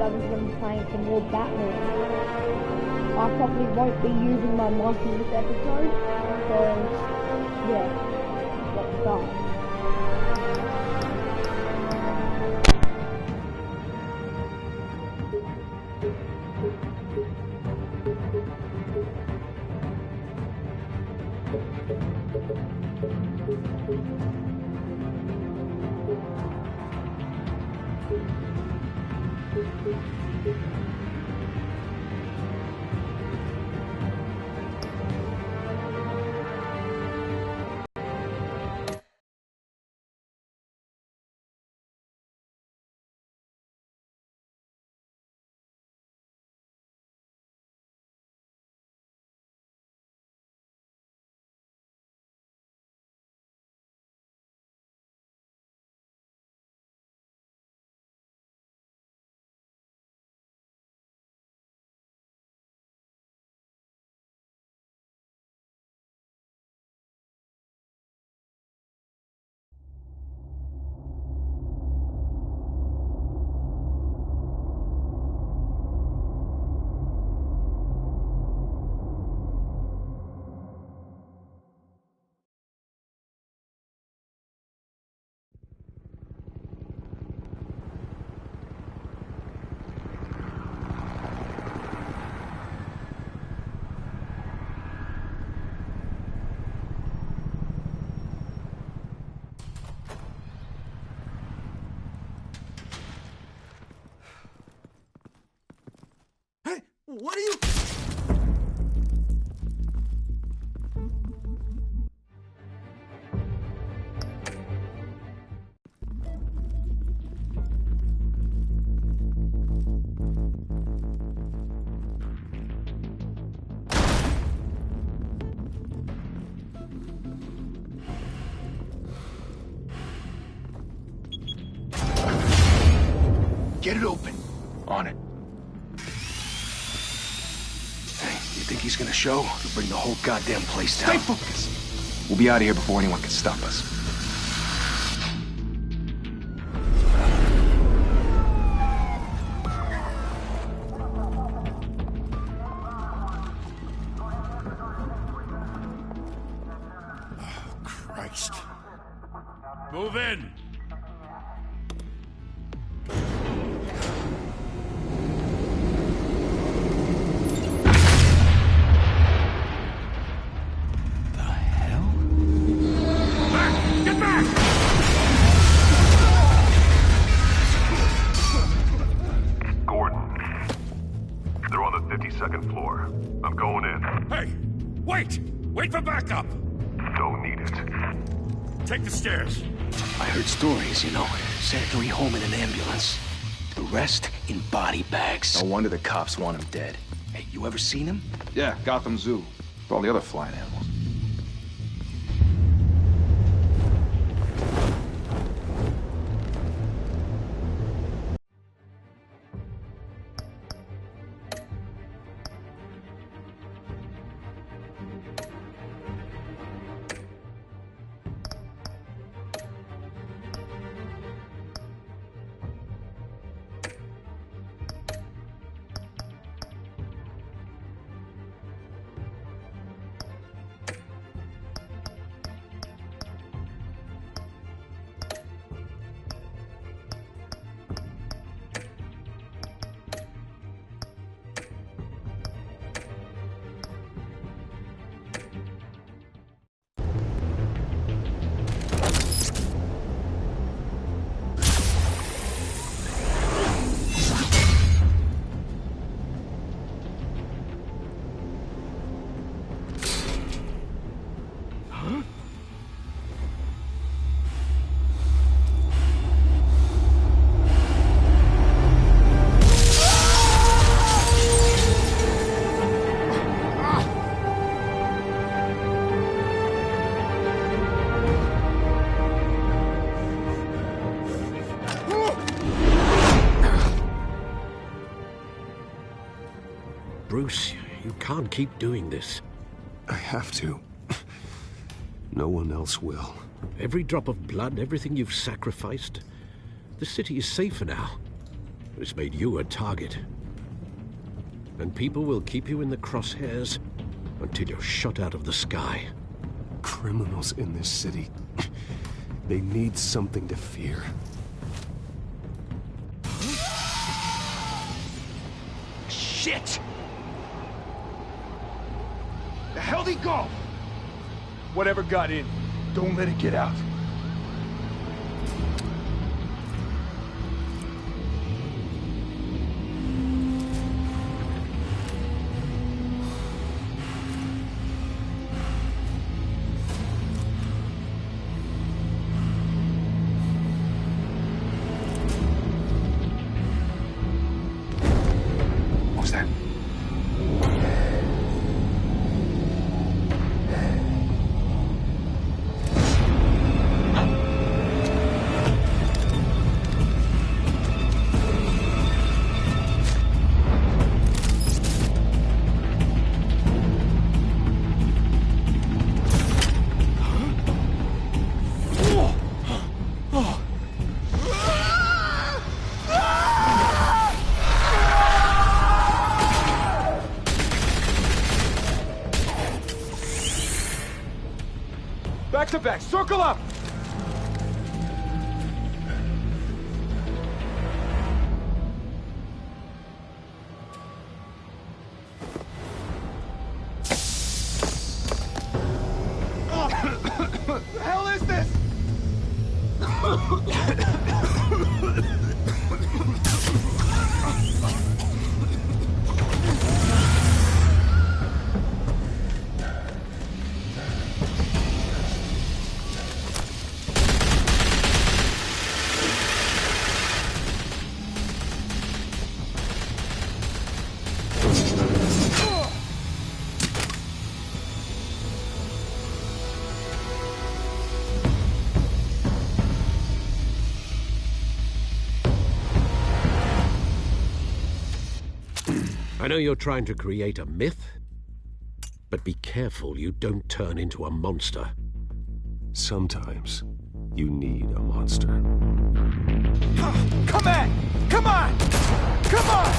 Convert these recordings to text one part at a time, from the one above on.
Devin's going to be playing some more Batman. I probably won't be using my mic in this episode, because, yeah, let's start. What are you... Get it open. On it. You think he's gonna show? He'll bring the whole goddamn place down. Stay focused! We'll be out of here before anyone can stop us. Oh, Christ. Move in! Wait for backup! Don't need it. Take the stairs. I heard stories, you know. Zachary home in an ambulance. The rest in body bags. No wonder the cops want him dead. Hey, you ever seen him? Yeah, Gotham Zoo. With all the other flying animals. Bruce, you can't keep doing this. I have to. No one else will. Every drop of blood, everything you've sacrificed. The city is safer now. has made you a target. And people will keep you in the crosshairs until you're shot out of the sky. Criminals in this city. They need something to fear. Shit! The hell'd he go? Whatever got in, don't let it get out. Back to back, circle up! What the hell is this? I know you're trying to create a myth, but be careful you don't turn into a monster. Sometimes you need a monster. Come on! Come on! Come on!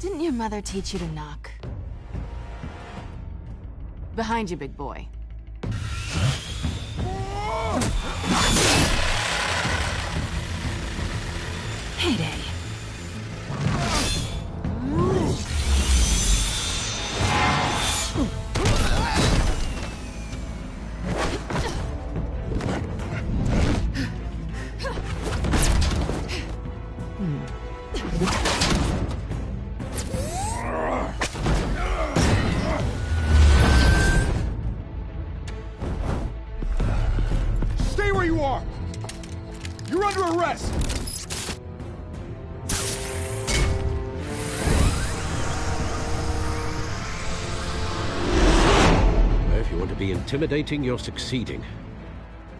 Didn't your mother teach you to knock? Behind you, big boy. Heyday. Stay where you are! You're under arrest! If you want to be intimidating, you're succeeding.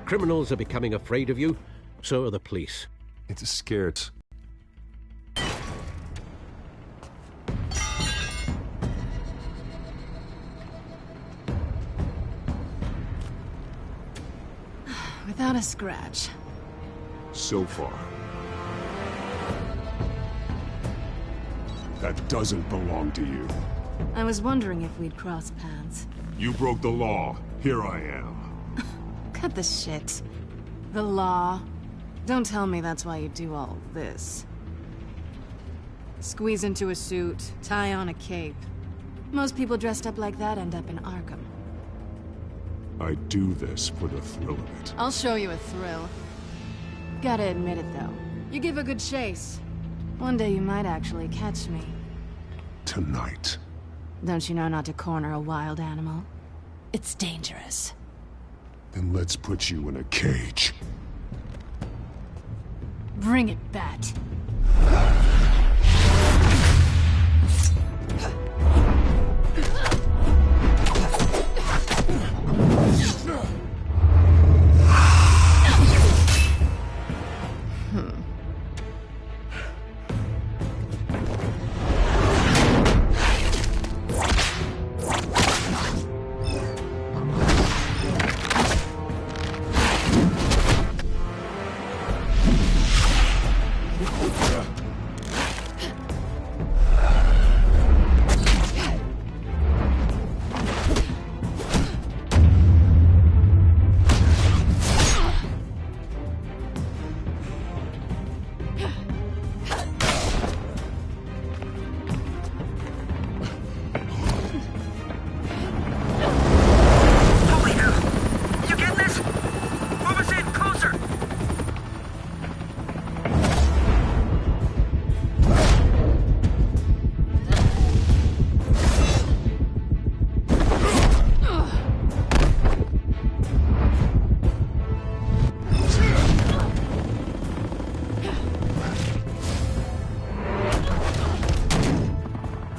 Criminals are becoming afraid of you, so are the police. It's a scared. Without a scratch. So far. That doesn't belong to you. I was wondering if we'd cross paths. You broke the law. Here I am. Cut the shit. The law. Don't tell me that's why you do all this. Squeeze into a suit, tie on a cape. Most people dressed up like that end up in Arkham. I do this for the thrill of it. I'll show you a thrill. Gotta admit it, though. You give a good chase. One day you might actually catch me. Tonight. Don't you know not to corner a wild animal? It's dangerous. Then let's put you in a cage. Bring it, Bat.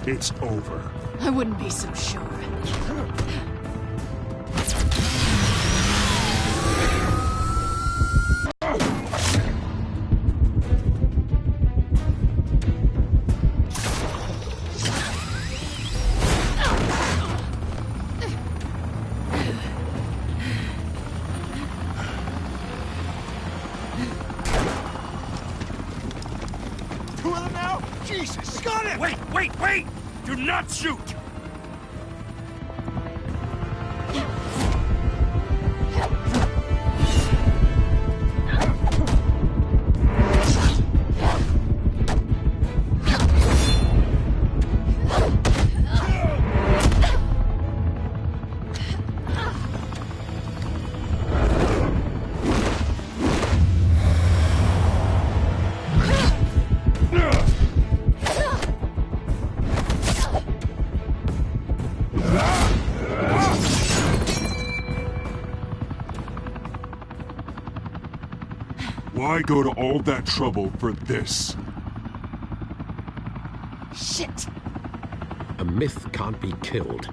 It's over. I wouldn't be so sure. Two of them now? Jesus! Got it! Wait, wait, wait! Do not shoot! Why go to all that trouble for this? Shit! A myth can't be killed.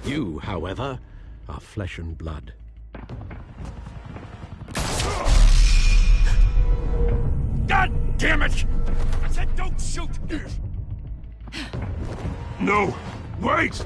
You, however, are flesh and blood. God damn it! I said don't shoot! No! Wait!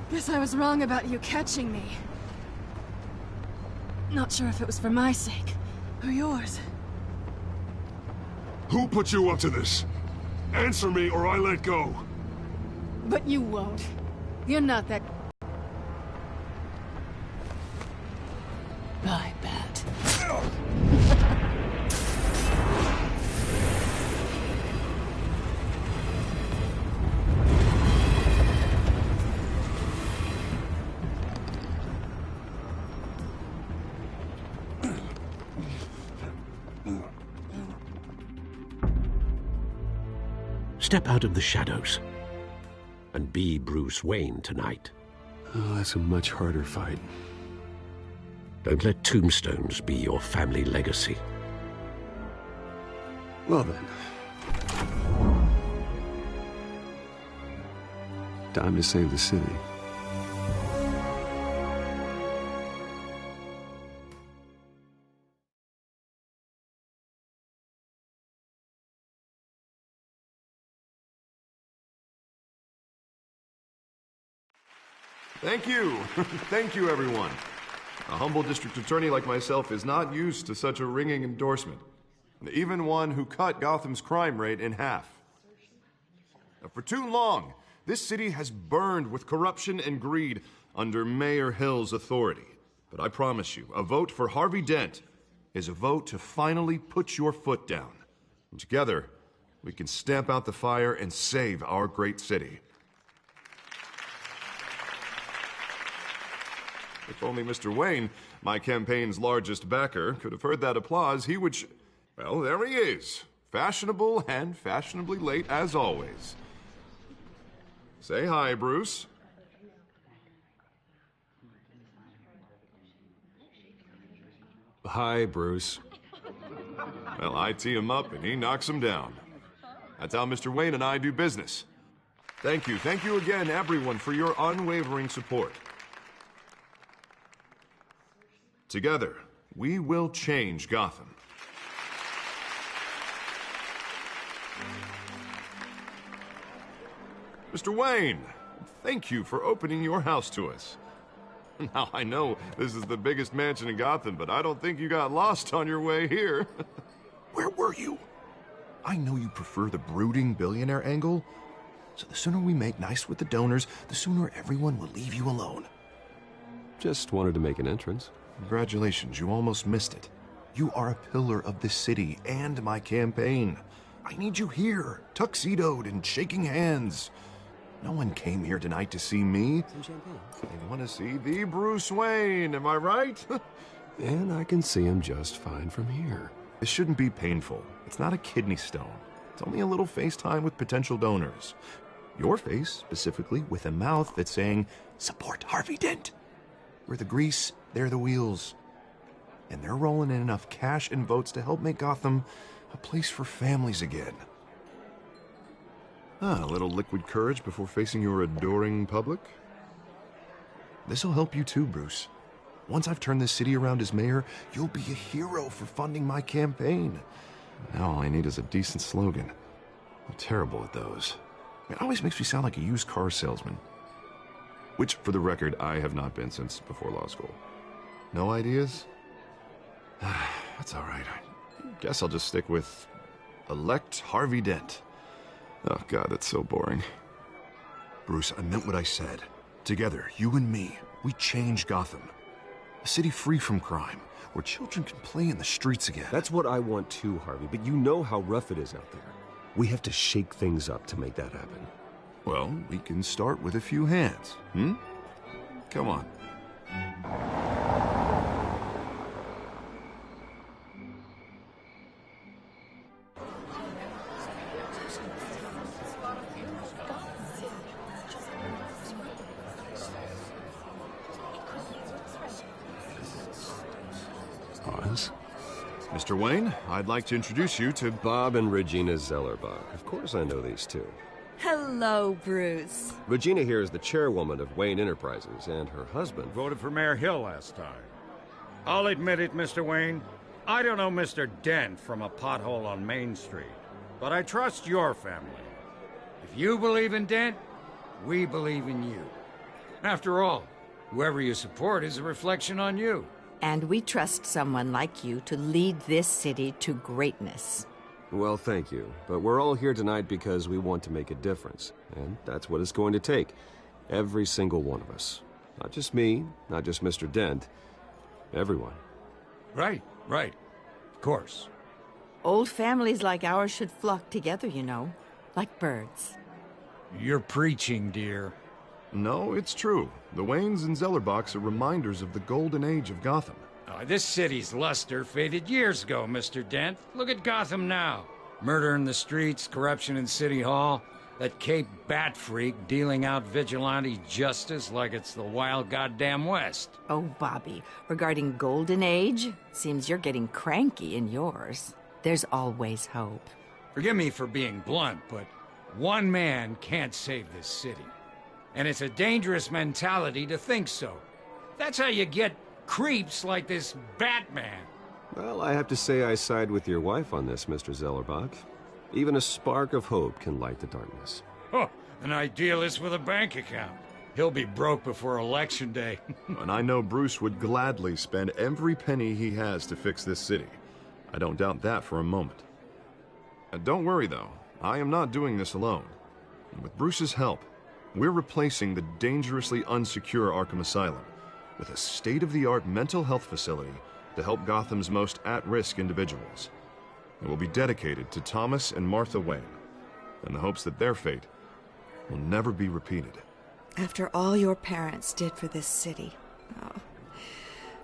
Guess I was wrong about you catching me. Not sure if it was for my sake, or yours. Who put you up to this? Answer me or I let go. But you won't. You're not that... Bye, Bat. Step out of the shadows and be Bruce Wayne tonight. Oh, that's a much harder fight. Don't let tombstones be your family legacy. Well then. Time to save the city. Thank you. Thank you, everyone. A humble district attorney like myself is not used to such a ringing endorsement. Even one who cut Gotham's crime rate in half. Now, for too long, this city has burned with corruption and greed under Mayor Hill's authority. But I promise you, a vote for Harvey Dent is a vote to finally put your foot down. And together, we can stamp out the fire and save our great city. If only Mr. Wayne, my campaign's largest backer, could have heard that applause, he would well, there he is. Fashionable and fashionably late as always. Say hi, Bruce. Hi, Bruce. Well, I tee him up and he knocks him down. That's how Mr. Wayne and I do business. Thank you again, everyone, for your unwavering support. Together, we will change Gotham. Mr. Wayne, thank you for opening your house to us. Now, I know this is the biggest mansion in Gotham, but I don't think you got lost on your way here. Where were you? I know you prefer the brooding billionaire angle, so the sooner we make nice with the donors, the sooner everyone will leave you alone. Just wanted to make an entrance. Congratulations, you almost missed it. You are a pillar of this city and my campaign. I need you here, tuxedoed and shaking hands. No one came here tonight to see me. Some champagne. They want to see the Bruce Wayne, am I right? And I can see him just fine from here. This shouldn't be painful. It's not a kidney stone. It's only a little FaceTime with potential donors. Your face, specifically, with a mouth that's saying, support Harvey Dent. We're the grease, they're the wheels. And they're rolling in enough cash and votes to help make Gotham a place for families again. A little liquid courage before facing your adoring public. This'll help you too, Bruce. Once I've turned this city around as mayor, you'll be a hero for funding my campaign. Now all I need is a decent slogan. I'm terrible at those. It always makes me sound like a used car salesman. Which, for the record, I have not been since before law school. No ideas? That's all right. I guess I'll just stick with elect Harvey Dent. Oh, God, that's so boring. Bruce, I meant what I said. Together, you and me, we change Gotham. A city free from crime, where children can play in the streets again. That's what I want too, Harvey, but you know how rough it is out there. We have to shake things up to make that happen. Well, we can start with a few hands, Come on. Oz? Mr. Wayne, I'd like to introduce you to Bob and Regina Zellerbach. Of course I know these two. Hello, Bruce. Regina here is the chairwoman of Wayne Enterprises, and her husband Voted for Mayor Hill last time. I'll admit it, Mr. Wayne. I don't know Mr. Dent from a pothole on Main Street, but I trust your family. If you believe in Dent, we believe in you. After all, whoever you support is a reflection on you. And we trust someone like you to lead this city to greatness. Well, thank you. But we're all here tonight because we want to make a difference. And that's what it's going to take. Every single one of us. Not just me, not just Mr. Dent. Everyone. Right. Of course. Old families like ours should flock together, you know. Like birds. You're preaching, dear. No, it's true. The Waynes and Zellerbachs are reminders of the golden age of Gotham. This city's luster faded years ago, Mr. Dent. Look at Gotham now. Murder in the streets, corruption in City Hall, that Cape Bat freak dealing out vigilante justice like it's the wild goddamn West. Oh, Bobby, regarding Golden Age, seems you're getting cranky in yours. There's always hope. Forgive me for being blunt, but one man can't save this city. And it's a dangerous mentality to think so. That's how you get creeps like this Batman. Well, I have to say I side with your wife on this, Mr. Zellerbach. Even a spark of hope can light the darkness. Oh, an idealist with a bank account. He'll be broke before Election Day. And I know Bruce would gladly spend every penny he has to fix this city. I don't doubt that for a moment. And don't worry, though. I am not doing this alone. And with Bruce's help, we're replacing the dangerously unsecure Arkham Asylum with a state-of-the-art mental health facility to help Gotham's most at-risk individuals. It will be dedicated to Thomas and Martha Wayne, in the hopes that their fate will never be repeated. After all your parents did for this city,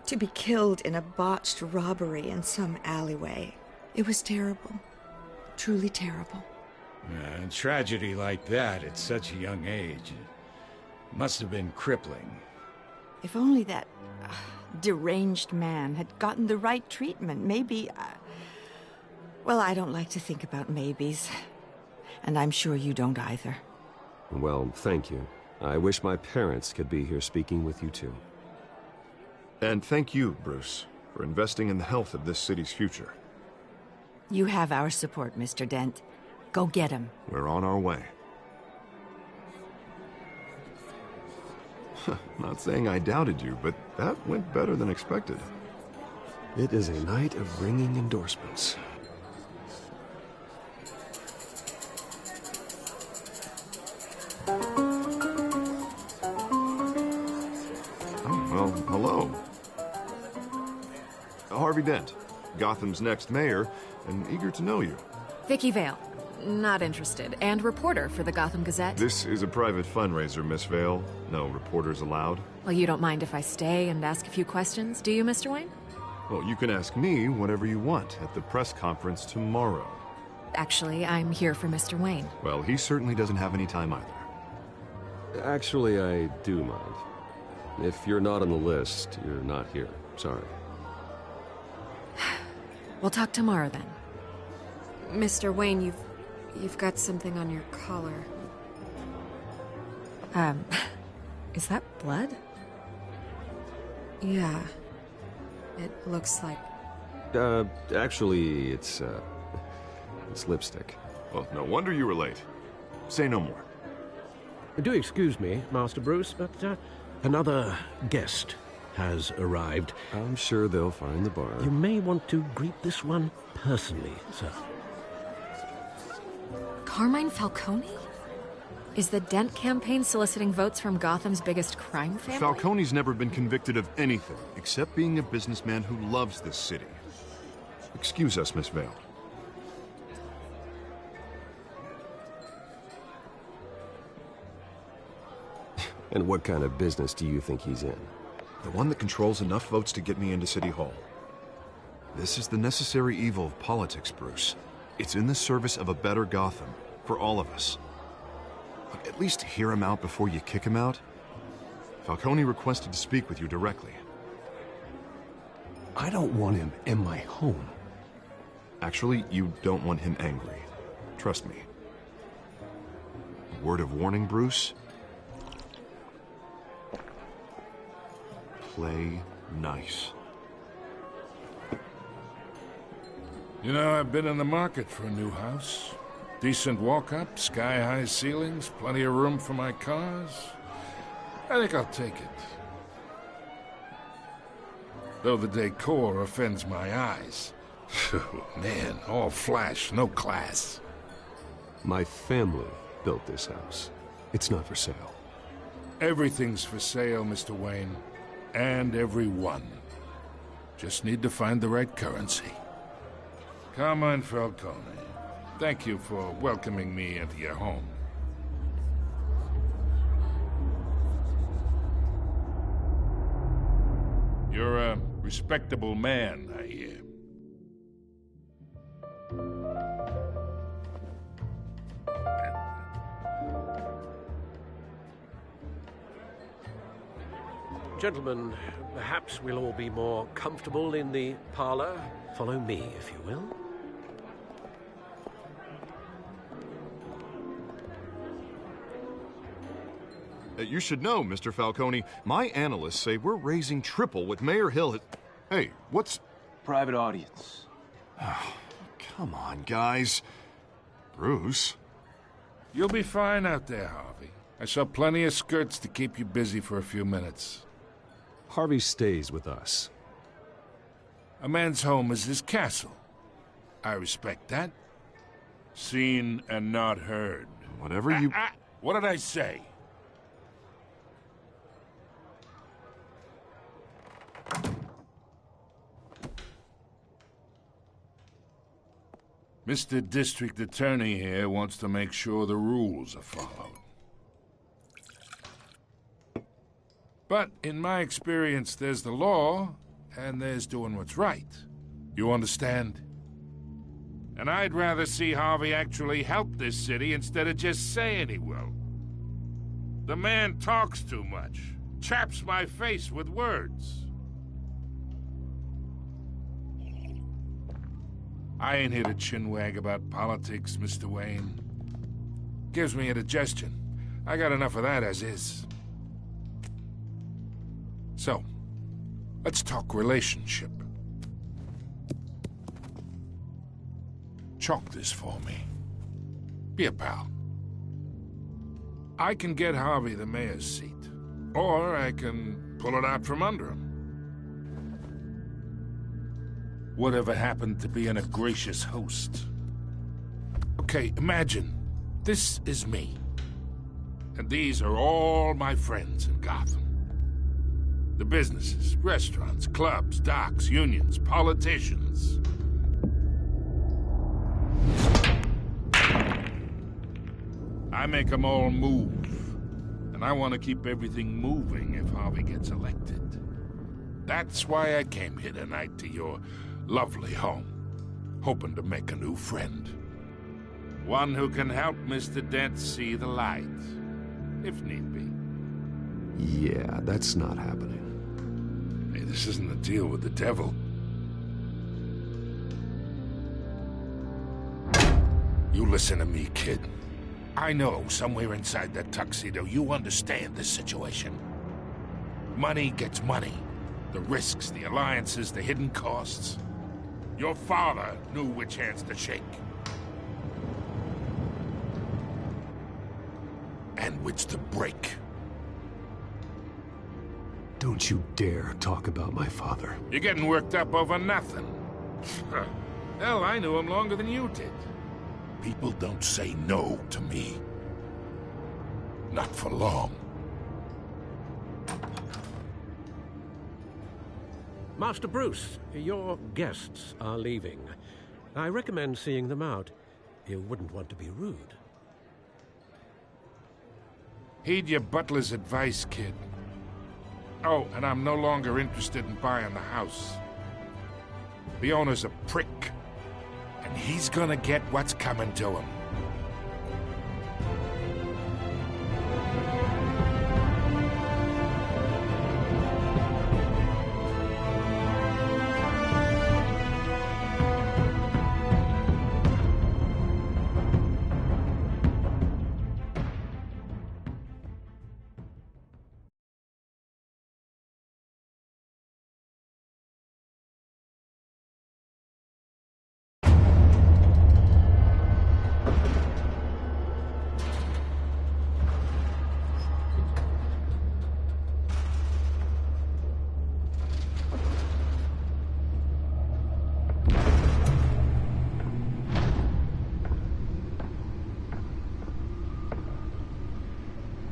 to be killed in a botched robbery in some alleyway, it was terrible. Truly terrible. A tragedy like that at such a young age must have been crippling. If only that deranged man had gotten the right treatment, maybe... Well, I don't like to think about maybes. And I'm sure you don't either. Well, thank you. I wish my parents could be here speaking with you too. And thank you, Bruce, for investing in the health of this city's future. You have our support, Mr. Dent. Go get him. We're on our way. Not saying I doubted you, but that went better than expected. It is a night of ringing endorsements. Well, hello. Harvey Dent, Gotham's next mayor, and eager to know you. Vicky Vale. Not interested. And reporter for the Gotham Gazette. This is a private fundraiser, Miss Vale. No reporters allowed. Well, you don't mind if I stay and ask a few questions, do you, Mr. Wayne? Well, you can ask me whatever you want at the press conference tomorrow. Actually, I'm here for Mr. Wayne. Well, he certainly doesn't have any time either. Actually, I do mind. If you're not on the list, you're not here. Sorry. We'll talk tomorrow, then. Mr. Wayne, you've got something on your collar. Is that blood? Yeah. It looks like... Actually, it's lipstick. Well, no wonder you were late. Say no more. Do excuse me, Master Bruce, but another guest has arrived. I'm sure they'll find the bar. You may want to greet this one personally, sir. Carmine Falcone? Is the Dent campaign soliciting votes from Gotham's biggest crime family? Falcone's never been convicted of anything except being a businessman who loves this city. Excuse us, Miss Vale. And what kind of business do you think he's in? The one that controls enough votes to get me into City Hall. This is the necessary evil of politics, Bruce. It's in the service of a better Gotham, for all of us. Look, at least hear him out before you kick him out. Falcone requested to speak with you directly. I don't want him in my home. Actually, you don't want him angry. Trust me. A word of warning, Bruce. Play nice. You know, I've been in the market for a new house. Decent walk-up, sky-high ceilings, plenty of room for my cars. I think I'll take it. Though the decor offends my eyes. Man, all flash, no class. My family built this house. It's not for sale. Everything's for sale, Mr. Wayne. And everyone. Just need to find the right currency. Carmine Falcone, thank you for welcoming me into your home. You're a respectable man, I hear. Gentlemen, perhaps we'll all be more comfortable in the parlor. Follow me, if you will. You should know, Mr. Falcone, my analysts say we're raising triple what Mayor Hill had... Hey, what's... Private audience. Oh, come on, guys. Bruce? You'll be fine out there, Harvey. I saw plenty of skirts to keep you busy for a few minutes. Harvey stays with us. A man's home is his castle. I respect that. Seen and not heard. Whatever you... What did I say? Mr. District Attorney here wants to make sure the rules are followed. But in my experience, there's the law, and there's doing what's right. You understand? And I'd rather see Harvey actually help this city instead of just saying he will. The man talks too much, chaps my face with words. I ain't here to chinwag about politics, Mr. Wayne. Gives me indigestion. I got enough of that as is. So, let's talk relationship. Chalk this for me. Be a pal. I can get Harvey the mayor's seat, or I can pull it out from under him. Whatever happened to being a gracious host? Okay, imagine, this is me. And these are all my friends in Gotham. The businesses, restaurants, clubs, docks, unions, politicians. I make them all move. And I want to keep everything moving if Harvey gets elected. That's why I came here tonight to your lovely home, hoping to make a new friend. One who can help Mr. Dent see the light, if need be. Yeah, that's not happening. Hey, this isn't a deal with the devil. You listen to me, kid. I know somewhere inside that tuxedo you understand this situation. Money gets money. The risks, the alliances, the hidden costs. Your father knew which hands to shake. And which to break. Don't you dare talk about my father. You're getting worked up over nothing. Hell, I knew him longer than you did. People don't say no to me. Not for long. Master Bruce, your guests are leaving. I recommend seeing them out. You wouldn't want to be rude. Heed your butler's advice, kid. Oh, and I'm no longer interested in buying the house. The owner's a prick, and he's gonna get what's coming to him.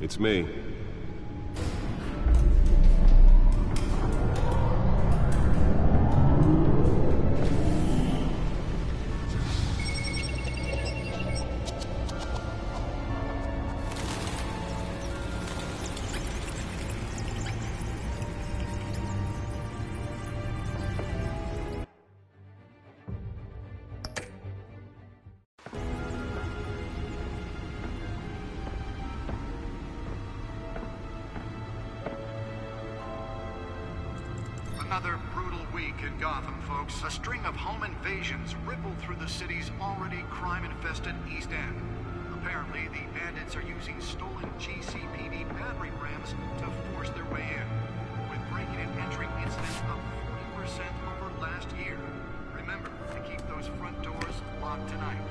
It's me. another brutal week in Gotham, folks. A string of home invasions rippled through the city's already crime-infested East End. Apparently, the bandits are using stolen GCPD battering rams to force their way in, with breaking and entering incidents up 40% over last year. Remember to keep those front doors locked tonight.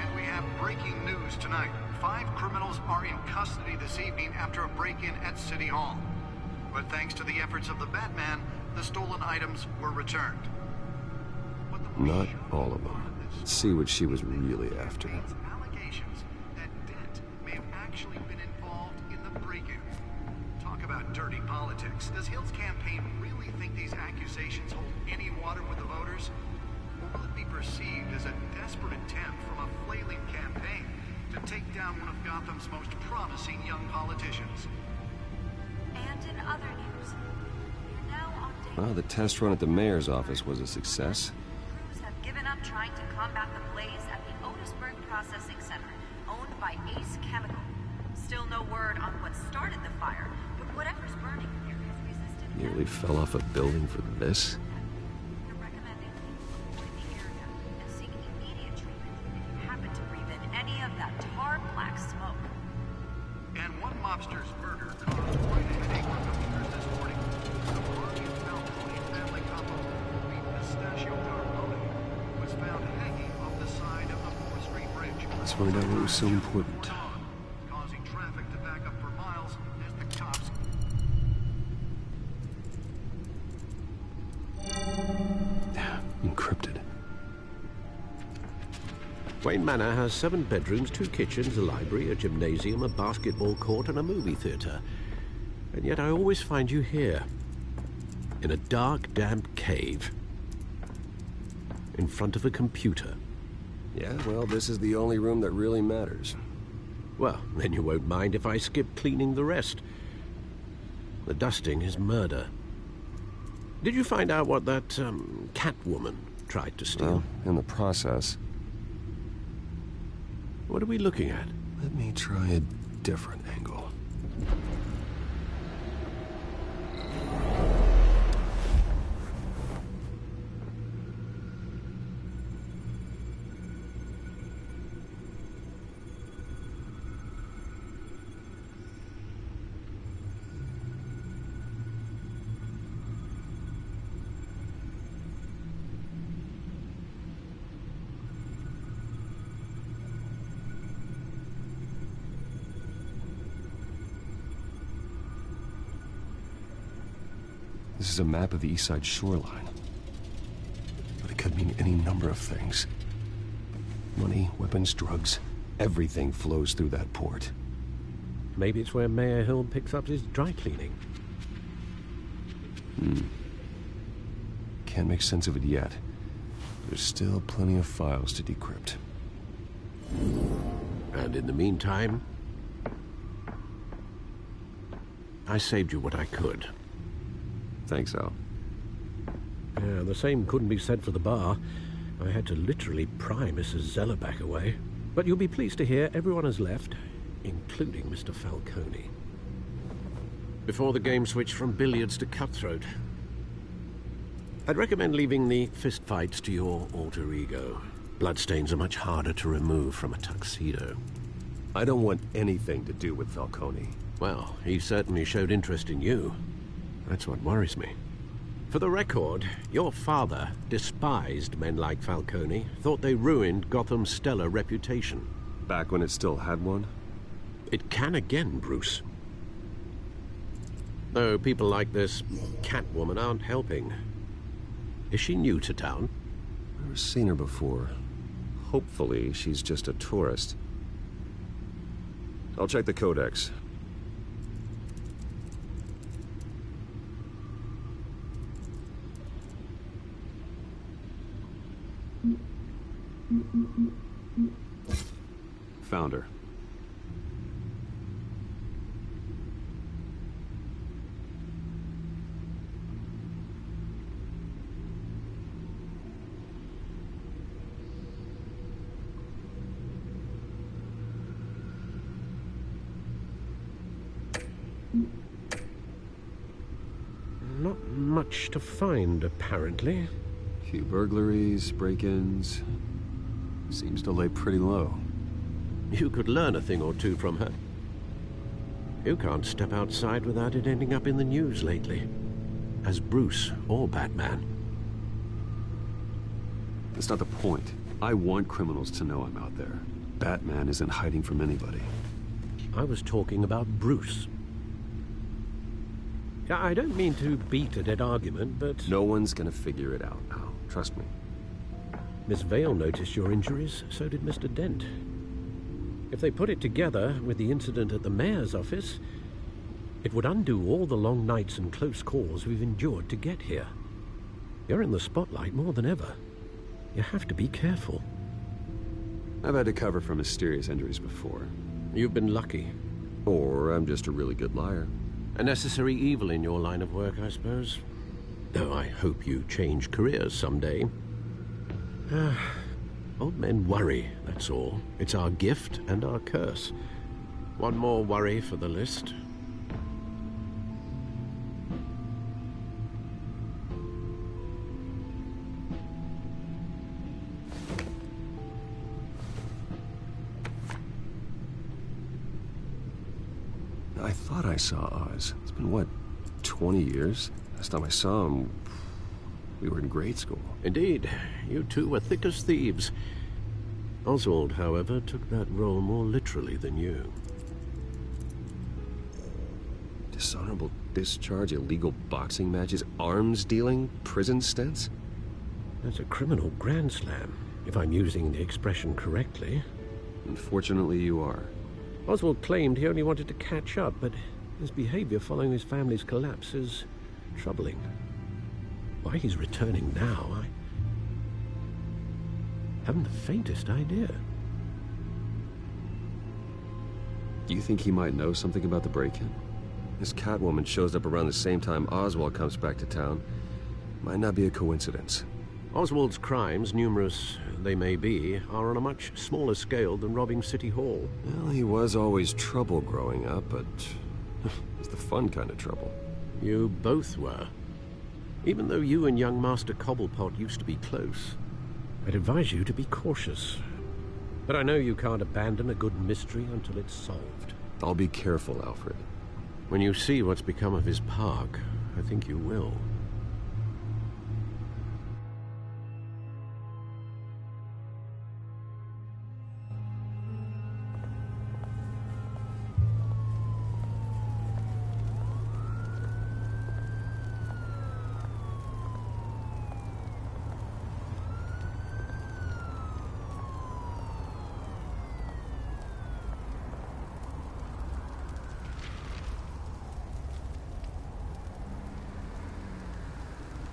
And we have breaking news tonight. 5 criminals are in custody this evening after a break-in at City Hall. But thanks to the efforts of the Batman, the stolen items were returned. Not all of them. Let's see what she was really after. Allegations that Dent may have actually been involved in the break-in. Talk about dirty politics. Does Hill's campaign really think these accusations hold any water with the voters? Or will it be perceived as a desperate attempt from a flailing campaign to take down one of Gotham's most promising young politicians? And in other news, we're now on day... Well, the test run at the mayor's office was a success. Crews have given up trying to combat the blaze at the Otisburg Processing Center, owned by Ace Chemical. Still no word on what started the fire, but whatever's burning here has resisted... Nearly fell off a building for this? We're recommending people avoid the area and seek immediate treatment if you happen to breathe in any of that tar black smoke. And one mobster's murder caused quite a headache for commuters this morning. The body of Falcone family couple, the Pistachio Carbone, was found hanging off the side of the 4th Street Bridge. Let's find out what was so important. Causing traffic to back up for miles as the cops... Encrypted. Wayne Manor has 7 bedrooms, 2 kitchens, a library, a gymnasium, a basketball court, and a movie theater. And yet I always find you here, in a dark, damp cave, in front of a computer. Yeah, well, this is the only room that really matters. Well, then you won't mind if I skip cleaning the rest. The dusting is murder. Did you find out what that, Catwoman tried to steal? Well, in the process. What are we looking at? Let me try a different angle. This is a map of the East Side shoreline. But it could mean any number of things. Money, weapons, drugs, everything flows through that port. Maybe it's where Mayor Hill picks up his dry cleaning. Can't make sense of it yet. There's still plenty of files to decrypt. And in the meantime, I saved you what I could. Thanks, Al. Yeah, the same couldn't be said for the bar. I had to literally pry Mrs. Zeller back away. But you'll be pleased to hear everyone has left, including Mr. Falcone. Before the game switched from billiards to cutthroat. I'd recommend leaving the fistfights to your alter ego. Bloodstains are much harder to remove from a tuxedo. I don't want anything to do with Falcone. Well, he certainly showed interest in you. That's what worries me. For the record, your father despised men like Falcone, thought they ruined Gotham's stellar reputation. Back when it still had one? It can again, Bruce. Though people like this Catwoman aren't helping. Is she new to town? Never seen her before. Hopefully, she's just a tourist. I'll check the codex. Found her. Not much to find, apparently. Few burglaries, break-ins. Seems to lay pretty low. You could learn a thing or two from her. You can't step outside without it ending up in the news lately. As Bruce or Batman. That's not the point. I want criminals to know I'm out there. Batman isn't hiding from anybody. I was talking about Bruce. I don't mean to beat a dead argument, but... No one's gonna figure it out now. Trust me. Miss Vale noticed your injuries, so did Mr. Dent. If they put it together with the incident at the mayor's office, it would undo all the long nights and close calls we've endured to get here. You're in the spotlight more than ever. You have to be careful. I've had to cover for mysterious injuries before. You've been lucky. Or I'm just a really good liar. A necessary evil in your line of work, I suppose. Though I hope you change careers someday. Old men worry, that's all. It's our gift and our curse. One more worry for the list. I thought I saw Oz. It's been, what, 20 years? Last time I saw him, we were in grade school. Indeed. You two were thick as thieves. Oswald, however, took that role more literally than you. Dishonorable discharge, illegal boxing matches, arms dealing, prison stints? That's a criminal grand slam, if I'm using the expression correctly. Unfortunately, you are. Oswald claimed he only wanted to catch up, but his behavior following his family's collapse is troubling. Why he's returning now, I haven't the faintest idea. Do you think he might know something about the break-in? This Catwoman shows up around the same time Oswald comes back to town. Might not be a coincidence. Oswald's crimes, numerous they may be, are on a much smaller scale than robbing City Hall. Well, he was always trouble growing up, but it's the fun kind of trouble. You both were. Even though you and young Master Cobblepot used to be close, I'd advise you to be cautious. But I know you can't abandon a good mystery until it's solved. I'll be careful, Alfred. When you see what's become of his park, I think you will.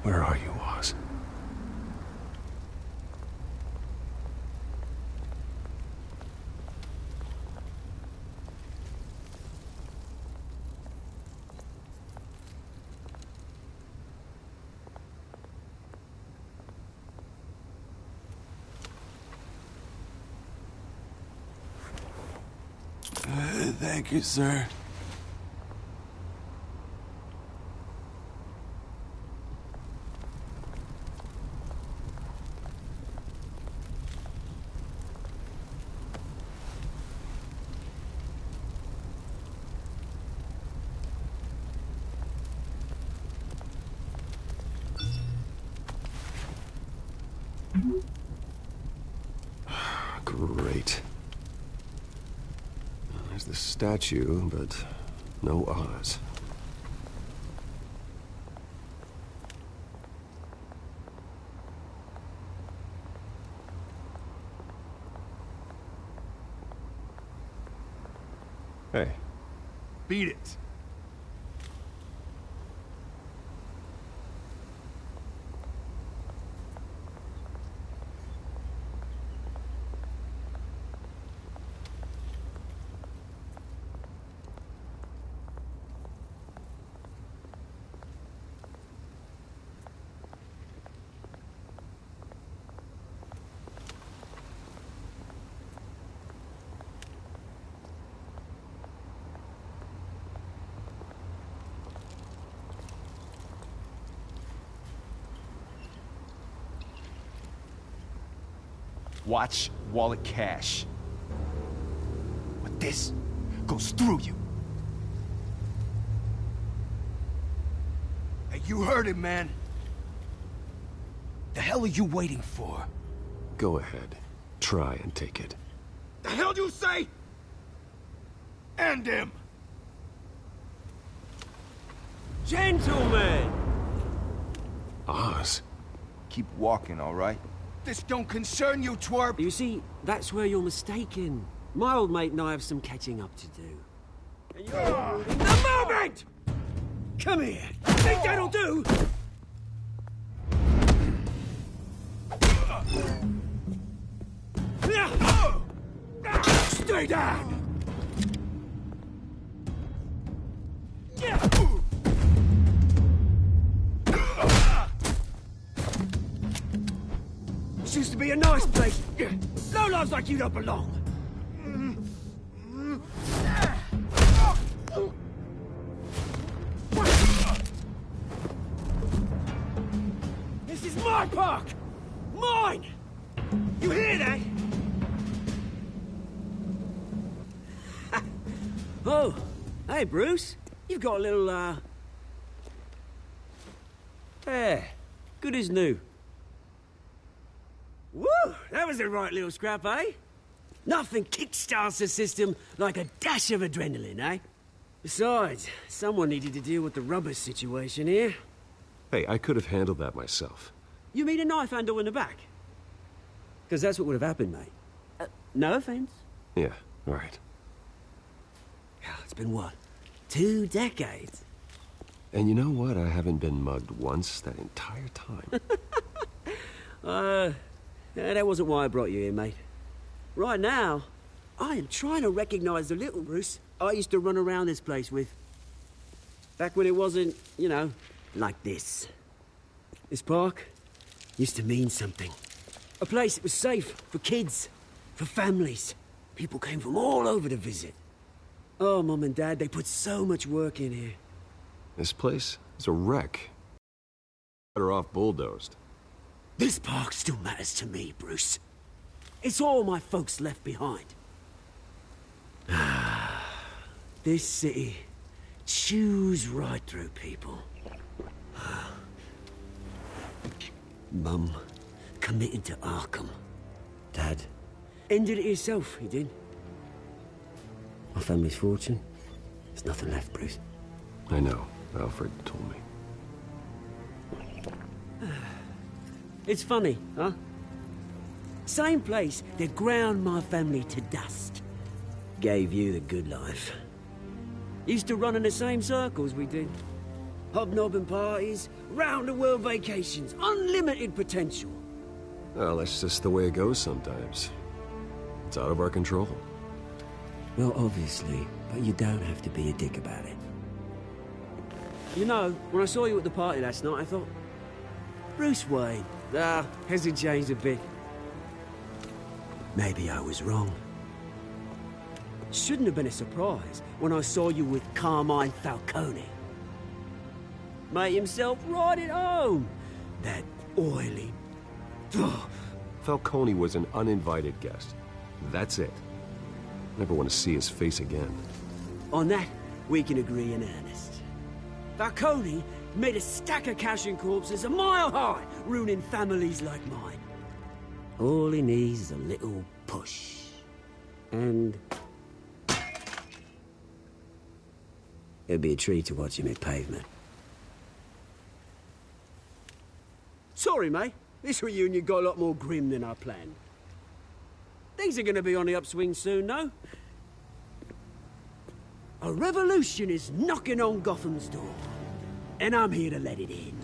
Where are you, Oz? Thank you, sir. Great. There's the statue, but no Oz. Hey. Beat it. Watch, wallet, cash. But this goes through you. Hey, you heard it, man. The hell are you waiting for? Go ahead. Try and take it. The hell do you say? End him! Gentlemen! Oz. Keep walking, all right? This don't concern you, twerp! You see, that's where you're mistaken. My old mate and I have some catching up to do. And you're ruining the moment! Come here! Think that'll do? Stay down! This used to be a nice place. No lives like you don't belong. This is my park! Mine! You hear that? Oh, hey, Bruce. You've got a little, hair. Good as new. Woo! That was a right little scrap, eh? Nothing kickstarts the system like a dash of adrenaline, eh? Besides, someone needed to deal with the rubber situation here. Hey, I could have handled that myself. You mean a knife handle in the back? Because that's what would have happened, mate. No offense. Yeah, right. It's been what? 2 decades? And you know what? I haven't been mugged once that entire time. That wasn't why I brought you here, mate. Right now, I am trying to recognize the little Bruce I used to run around this place with. Back when it wasn't, you know, like this. This park used to mean something. A place that was safe for kids, for families. People came from all over to visit. Oh, Mum and Dad, they put so much work in here. This place is a wreck. Better off bulldozed. This park still matters to me, Bruce. It's all my folks left behind. This city chews right through people. Mum committed to Arkham. Dad ended it himself, he did. My family's fortune, there's nothing left, Bruce. I know. Alfred told me. It's funny, huh? Same place that ground my family to dust. Gave you the good life. Used to run in the same circles we did. Hobnobbing parties, round-the-world vacations, unlimited potential. Well, that's just the way it goes sometimes. It's out of our control. Well, obviously, but you don't have to be a dick about it. You know, when I saw you at the party last night, I thought, Bruce Wayne. Hasn't changed a bit. Maybe I was wrong. Shouldn't have been a surprise when I saw you with Carmine Falcone. Made himself right at home. That oily... Falcone was an uninvited guest. That's it. Never want to see his face again. On that, we can agree in earnest. Falcone made a stack of cash and corpses a mile high, ruining families like mine. All he needs is a little push. And... it'd be a treat to watch him hit pavement. Sorry, mate. This reunion got a lot more grim than I planned. Things are gonna be on the upswing soon, no? A revolution is knocking on Gotham's door. And I'm here to let it in.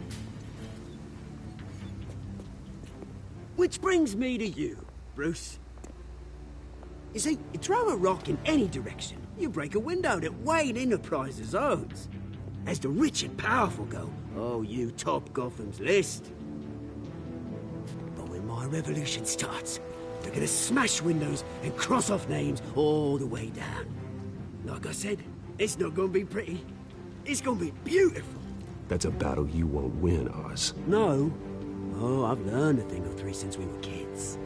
Which brings me to you, Bruce. You see, you throw a rock in any direction, you break a window that Wayne Enterprises owns. As the rich and powerful go, oh, you top Gotham's list. But when my revolution starts, they're gonna smash windows and cross off names all the way down. Like I said, it's not gonna be pretty. It's gonna be beautiful. That's a battle you won't win, Oz. No. Oh, I've learned a thing or three since we were kids.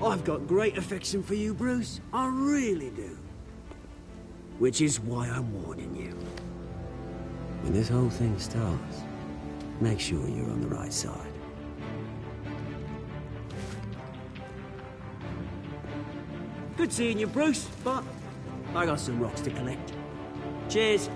I've got great affection for you, Bruce. I really do. Which is why I'm warning you. When this whole thing starts, make sure you're on the right side. Good seeing you, Bruce, but I got some rocks to collect. Cheers.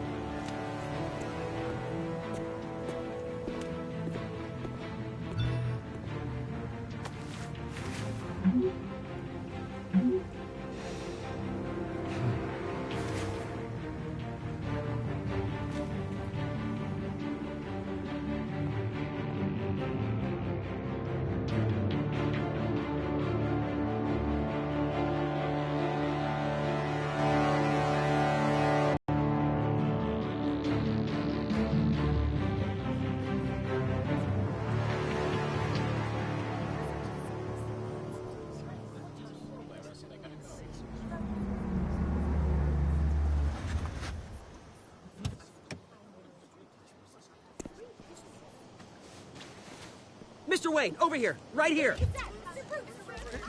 Mr. Wayne, over here, right here.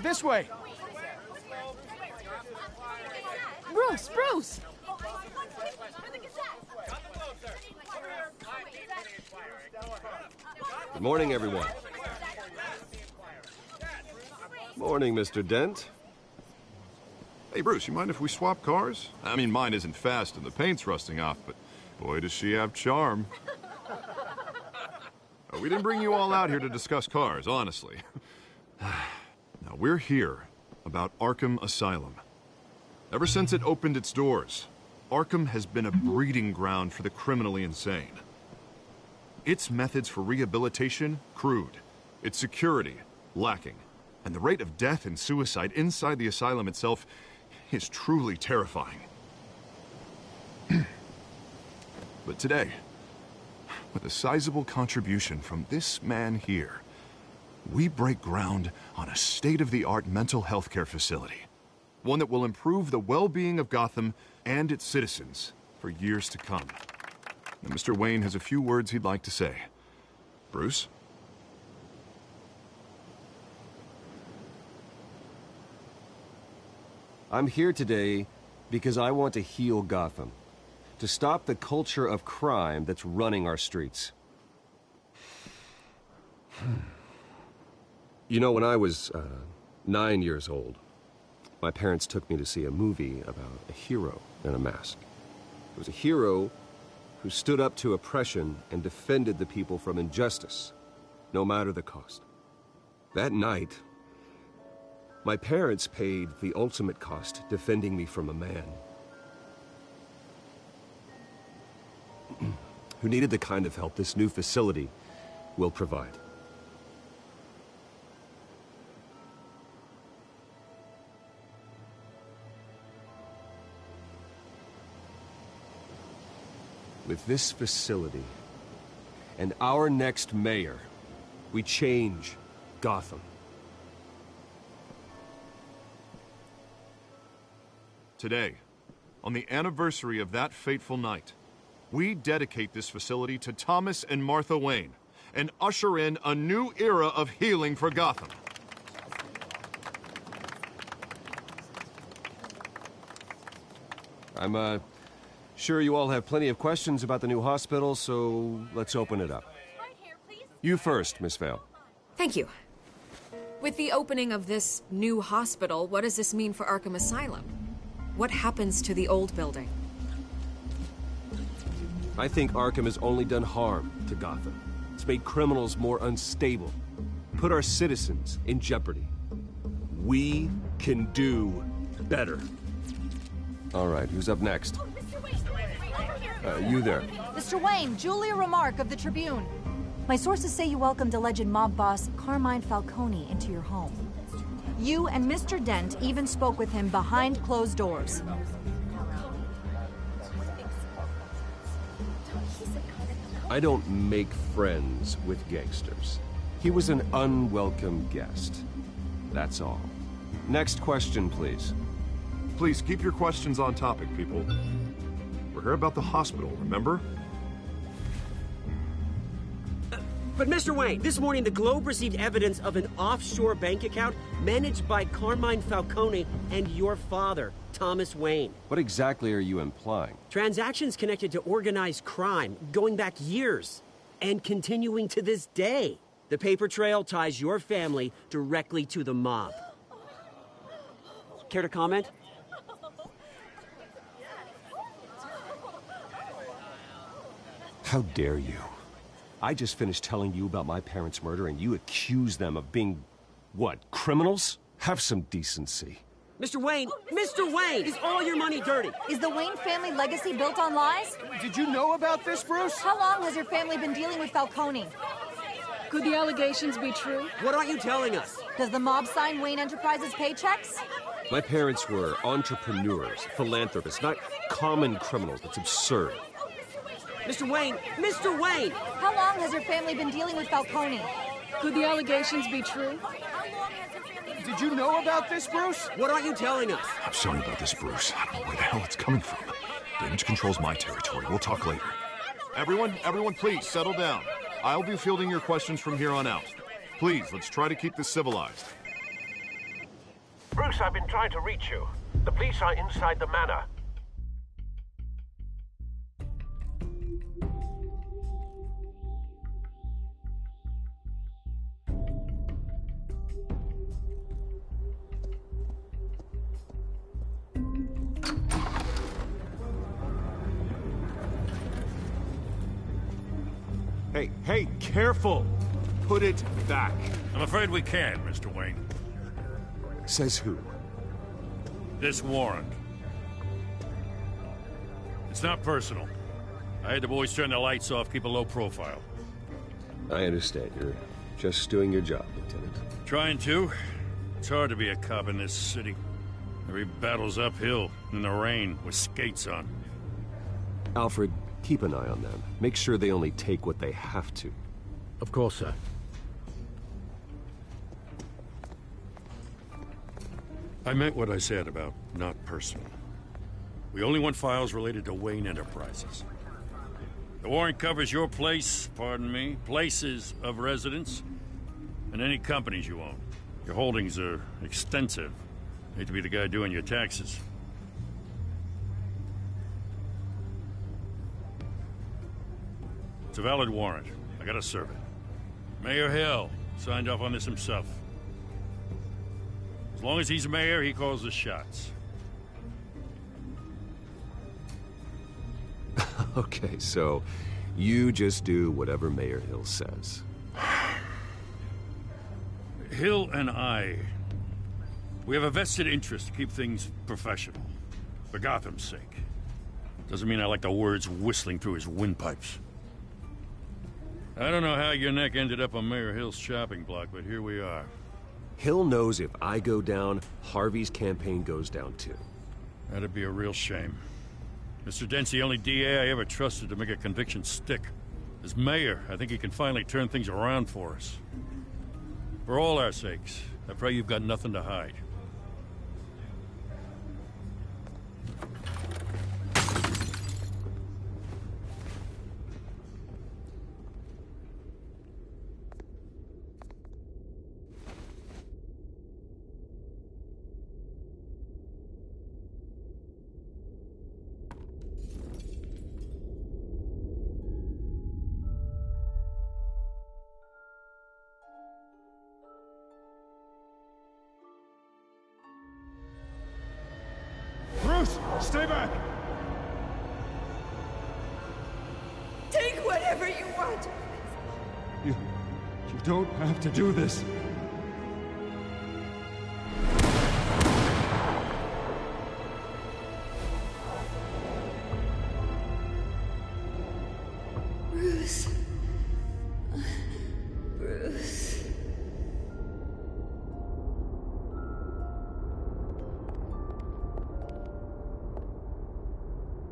This way. Bruce, Bruce! Good morning, everyone. Morning, Mr. Dent. Hey, Bruce, you mind if we swap cars? I mean, mine isn't fast and the paint's rusting off, but boy, does she have charm. We didn't bring you all out here to discuss cars, honestly. Now, we're here about Arkham Asylum. Ever since it opened its doors, Arkham has been a breeding ground for the criminally insane. Its methods for rehabilitation, crude. Its security, lacking. And the rate of death and suicide inside the asylum itself is truly terrifying. But today, with a sizable contribution from this man here, we break ground on a state-of-the-art mental health care facility. One that will improve the well-being of Gotham and its citizens for years to come. Now, Mr. Wayne has a few words he'd like to say. Bruce? I'm here today because I want to heal Gotham. To stop the culture of crime that's running our streets. You know, when I was 9 years old, my parents took me to see a movie about a hero in a mask. It was a hero who stood up to oppression and defended the people from injustice, no matter the cost. That night, my parents paid the ultimate cost defending me from a man who needed the kind of help this new facility will provide. With this facility and our next mayor, we change Gotham. Today, on the anniversary of that fateful night, we dedicate this facility to Thomas and Martha Wayne and usher in a new era of healing for Gotham. I'm sure you all have plenty of questions about the new hospital, so let's open it up. You first, Miss Vale. Thank you. With the opening of this new hospital, what does this mean for Arkham Asylum? What happens to the old building? I think Arkham has only done harm to Gotham. It's made criminals more unstable, put our citizens in jeopardy. We can do better. All right, who's up next? You there. Mr. Wayne, Julia Remark of the Tribune. My sources say you welcomed alleged mob boss Carmine Falcone into your home. You and Mr. Dent even spoke with him behind closed doors. I don't make friends with gangsters. He was an unwelcome guest. That's all. Next question, please. Please keep your questions on topic, people. We're here about the hospital, remember? But Mr. Wayne, this morning the Globe received evidence of an offshore bank account managed by Carmine Falcone and your father, Thomas Wayne. What exactly are you implying? Transactions connected to organized crime, going back years, and continuing to this day. The paper trail ties your family directly to the mob. Care to comment? How dare you? I just finished telling you about my parents' murder and you accuse them of being, what, criminals? Have some decency. Mr. Wayne, is all your money dirty? Is the Wayne family legacy built on lies? Did you know about this, Bruce? How long has your family been dealing with Falcone? Could the allegations be true? What aren't you telling us? Does the mob sign Wayne Enterprises paychecks? My parents were entrepreneurs, philanthropists, not common criminals. That's absurd. Mr. Wayne! How long has your family been dealing with Falcone? Could the allegations be true? Did you know about this, Bruce? What aren't you telling us? I'm sorry about this, Bruce. I don't know where the hell it's coming from. Damage control's my territory. We'll talk later. Everyone, please, settle down. I'll be fielding your questions from here on out. Please, let's try to keep this civilized. Bruce, I've been trying to reach you. The police are inside the manor. Hey, careful! Put it back. I'm afraid we can't, Mr. Wayne. Says who? This warrant. It's not personal. I had the boys turn the lights off, keep a low profile. I understand. You're just doing your job, Lieutenant. Trying to. It's hard to be a cop in this city. Every battle's uphill, in the rain, with skates on. Alfred, keep an eye on them. Make sure they only take what they have to. Of course, sir. I meant what I said about not personal. We only want files related to Wayne Enterprises. The warrant covers your place, pardon me, places of residence, and any companies you own. Your holdings are extensive. Hate to be the guy doing your taxes. It's a valid warrant. I gotta serve it. Mayor Hill signed off on this himself. As long as he's mayor, he calls the shots. Okay, so you just do whatever Mayor Hill says. Hill and I, we have a vested interest to keep things professional. For Gotham's sake. Doesn't mean I like the words whistling through his windpipes. I don't know how your neck ended up on Mayor Hill's shopping block, but here we are. Hill knows if I go down, Harvey's campaign goes down too. That'd be a real shame. Mr. Dent's the only DA I ever trusted to make a conviction stick. As mayor, I think he can finally turn things around for us. For all our sakes, I pray you've got nothing to hide. Bruce, stay back! Take whatever you want. You don't have to do this. Bruce. Bruce.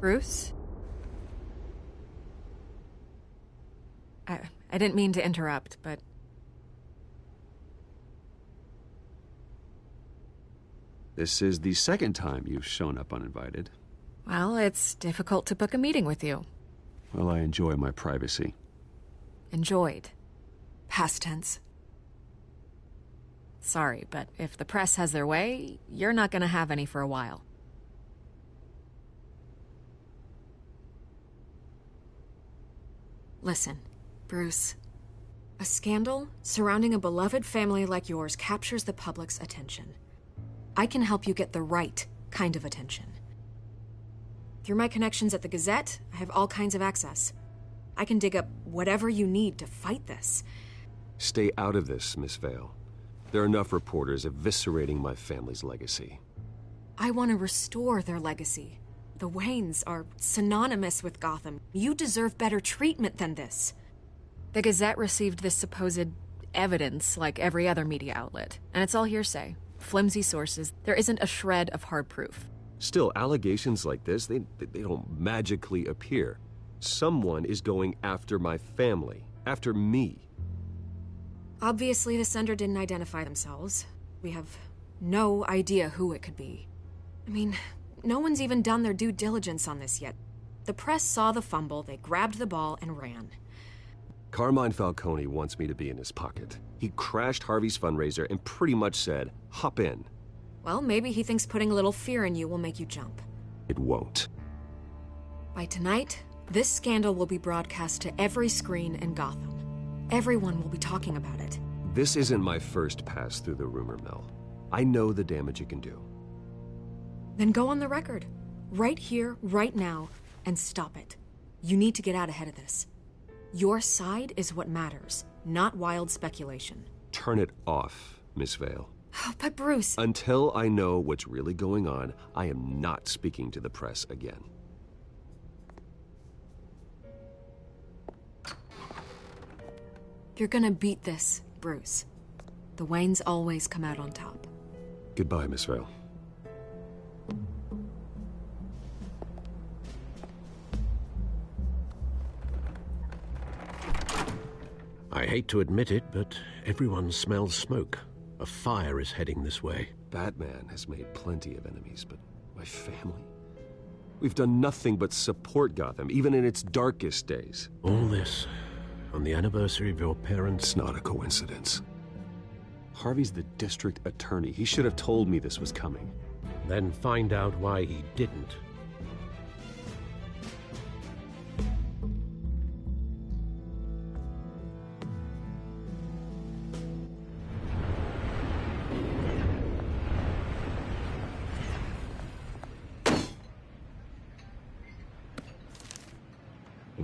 Bruce? I didn't mean to interrupt, but... This is the second time you've shown up uninvited. Well, it's difficult to book a meeting with you. Well, I enjoy my privacy. Enjoyed. Past tense. Sorry, but if the press has their way, you're not gonna have any for a while. Listen, Bruce. A scandal surrounding a beloved family like yours captures the public's attention. I can help you get the right kind of attention. Through my connections at the Gazette, I have all kinds of access. I can dig up whatever you need to fight this. Stay out of this, Miss Vale. There are enough reporters eviscerating my family's legacy. I want to restore their legacy. The Waynes are synonymous with Gotham. You deserve better treatment than this. The Gazette received this supposed evidence like every other media outlet, and it's all hearsay. Flimsy sources. There isn't a shred of hard proof. Still, allegations like this, they don't magically appear. Someone is going after my family, after me. Obviously, the sender didn't identify themselves. We have no idea who it could be. I mean, no one's even done their due diligence on this yet. The press saw the fumble, they grabbed the ball and ran. Carmine Falcone wants me to be in his pocket. He crashed Harvey's fundraiser and pretty much said, hop in. Well, maybe he thinks putting a little fear in you will make you jump. It won't. By tonight, this scandal will be broadcast to every screen in Gotham. Everyone will be talking about it. This isn't my first pass through the rumor mill. I know the damage it can do. Then go on the record. Right here, right now, and stop it. You need to get out ahead of this. Your side is what matters, not wild speculation. Turn it off, Miss Vale. But Bruce... Until I know what's really going on, I am not speaking to the press again. You're gonna beat this, Bruce. The Waynes always come out on top. Goodbye, Miss Vale. I hate to admit it, but everyone smells smoke. A fire is heading this way. Batman has made plenty of enemies, but my family? We've done nothing but support Gotham, even in its darkest days. All this on the anniversary of your parents'... It's not a coincidence. Harvey's the district attorney. He should have told me this was coming. Then find out why he didn't.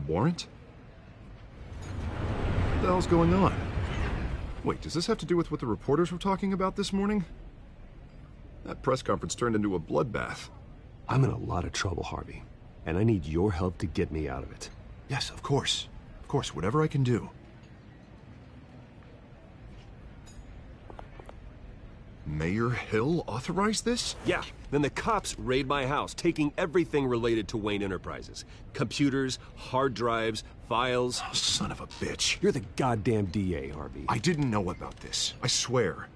Warrant? What the hell's going on? Wait, does this have to do with what the reporters were talking about this morning? That press conference turned into a bloodbath. I'm in a lot of trouble, Harvey, and I need your help to get me out of it. Yes, of course. Of course, whatever I can do. Mayor Hill authorized this? Yeah, then the cops raid my house, taking everything related to Wayne Enterprises. Computers, hard drives, files. Oh, son of a bitch. You're the goddamn DA, Harvey. I didn't know about this. I swear.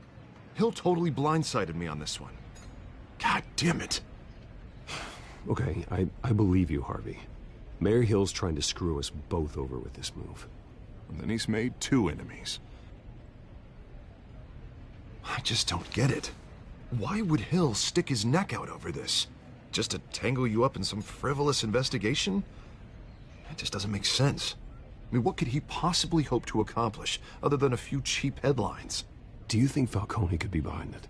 Hill totally blindsided me on this one. God damn it. Okay, I believe you, Harvey. Mayor Hill's trying to screw us both over with this move. And then he's made 2 enemies. I just don't get it. Why would Hill stick his neck out over this? Just to tangle you up in some frivolous investigation? It just doesn't make sense. I mean, what could he possibly hope to accomplish other than a few cheap headlines? Do you think Falcone could be behind it?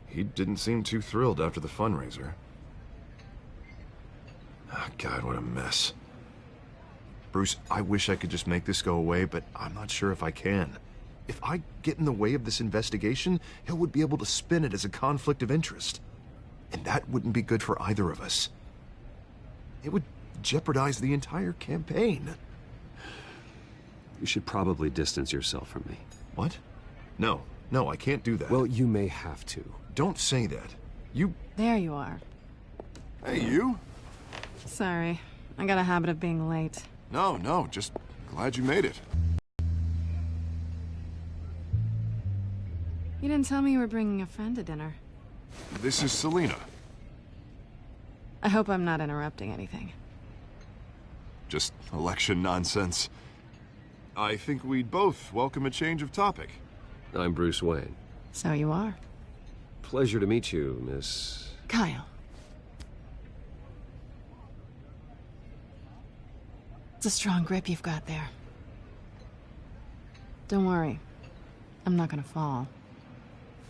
He didn't seem too thrilled after the fundraiser. Oh, God, what a mess. Bruce, I wish I could just make this go away, but I'm not sure if I can. If I get in the way of this investigation, Hill would be able to spin it as a conflict of interest. And that wouldn't be good for either of us. It would jeopardize the entire campaign. You should probably distance yourself from me. What? No, I can't do that. Well, you may have to. Don't say that. You... There you are. Hey, you? Sorry. I got a habit of being late. No, just glad you made it. You didn't tell me you were bringing a friend to dinner. This is Selina. I hope I'm not interrupting anything. Just election nonsense. I think we'd both welcome a change of topic. I'm Bruce Wayne. So you are. Pleasure to meet you, Miss... Kyle. It's a strong grip you've got there. Don't worry. I'm not gonna fall.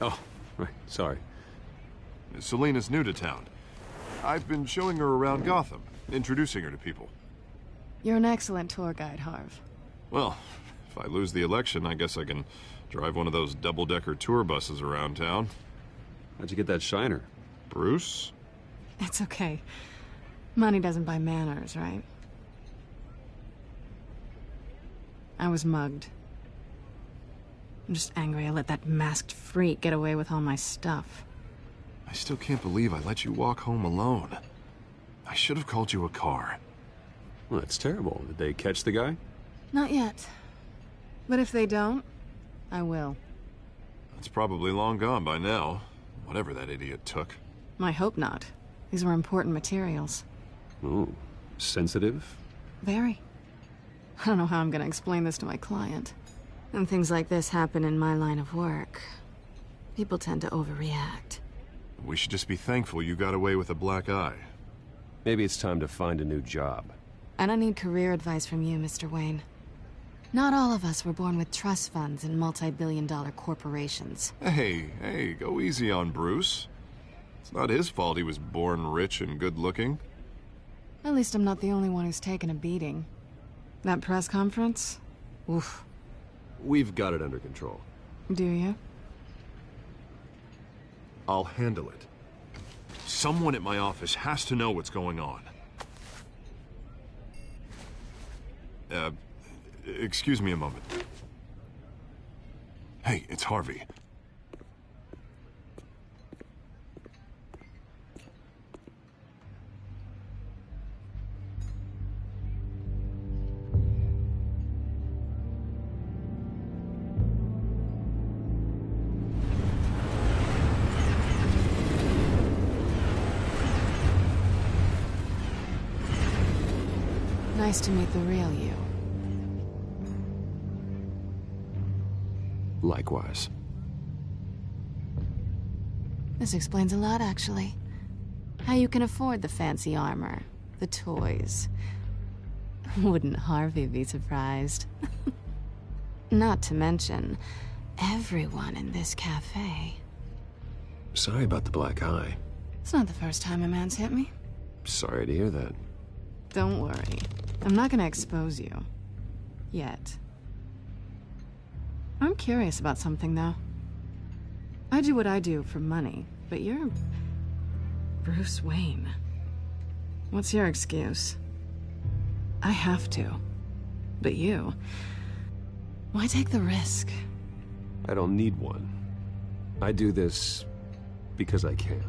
Oh, right. Sorry. Selena's new to town. I've been showing her around Gotham, introducing her to people. You're an excellent tour guide, Harv. Well, if I lose the election, I guess I can drive one of those double-decker tour buses around town. How'd you get that shiner? Bruce? It's okay. Money doesn't buy manners, right? I was mugged. I'm just angry I let that masked freak get away with all my stuff. I still can't believe I let you walk home alone. I should have called you a car. Well, that's terrible. Did they catch the guy? Not yet. But if they don't, I will. It's probably long gone by now, whatever that idiot took. I hope not. These were important materials. Ooh, sensitive? Very. I don't know how I'm gonna explain this to my client. When things like this happen in my line of work, people tend to overreact. We should just be thankful you got away with a black eye. Maybe it's time to find a new job. I don't need career advice from you, Mr. Wayne. Not all of us were born with trust funds and multi-billion-dollar corporations. Hey, go easy on Bruce. It's not his fault he was born rich and good-looking. At least I'm not the only one who's taken a beating. That press conference? Oof. We've got it under control. Do you? I'll handle it. Someone at my office has to know what's going on. Excuse me a moment. Hey, it's Harvey. Nice to meet the real you. Likewise. This explains a lot, actually. How you can afford the fancy armor, the toys. Wouldn't Harvey be surprised? Not to mention, everyone in this cafe. Sorry about the black eye. It's not the first time a man's hit me. Sorry to hear that. Don't worry. I'm not gonna expose you. Yet. I'm curious about something, though. I do what I do for money, but you're... Bruce Wayne. What's your excuse? I have to. But you... Why take the risk? I don't need one. I do this because I can.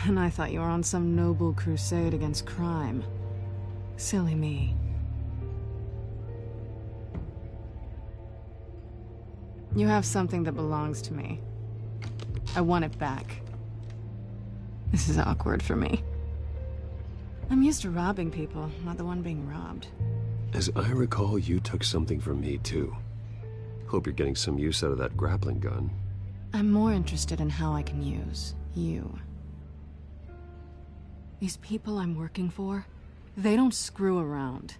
And I thought you were on some noble crusade against crime. Silly me. You have something that belongs to me. I want it back. This is awkward for me. I'm used to robbing people, not the one being robbed. As I recall, you took something from me, too. Hope you're getting some use out of that grappling gun. I'm more interested in how I can use you. These people I'm working for, they don't screw around.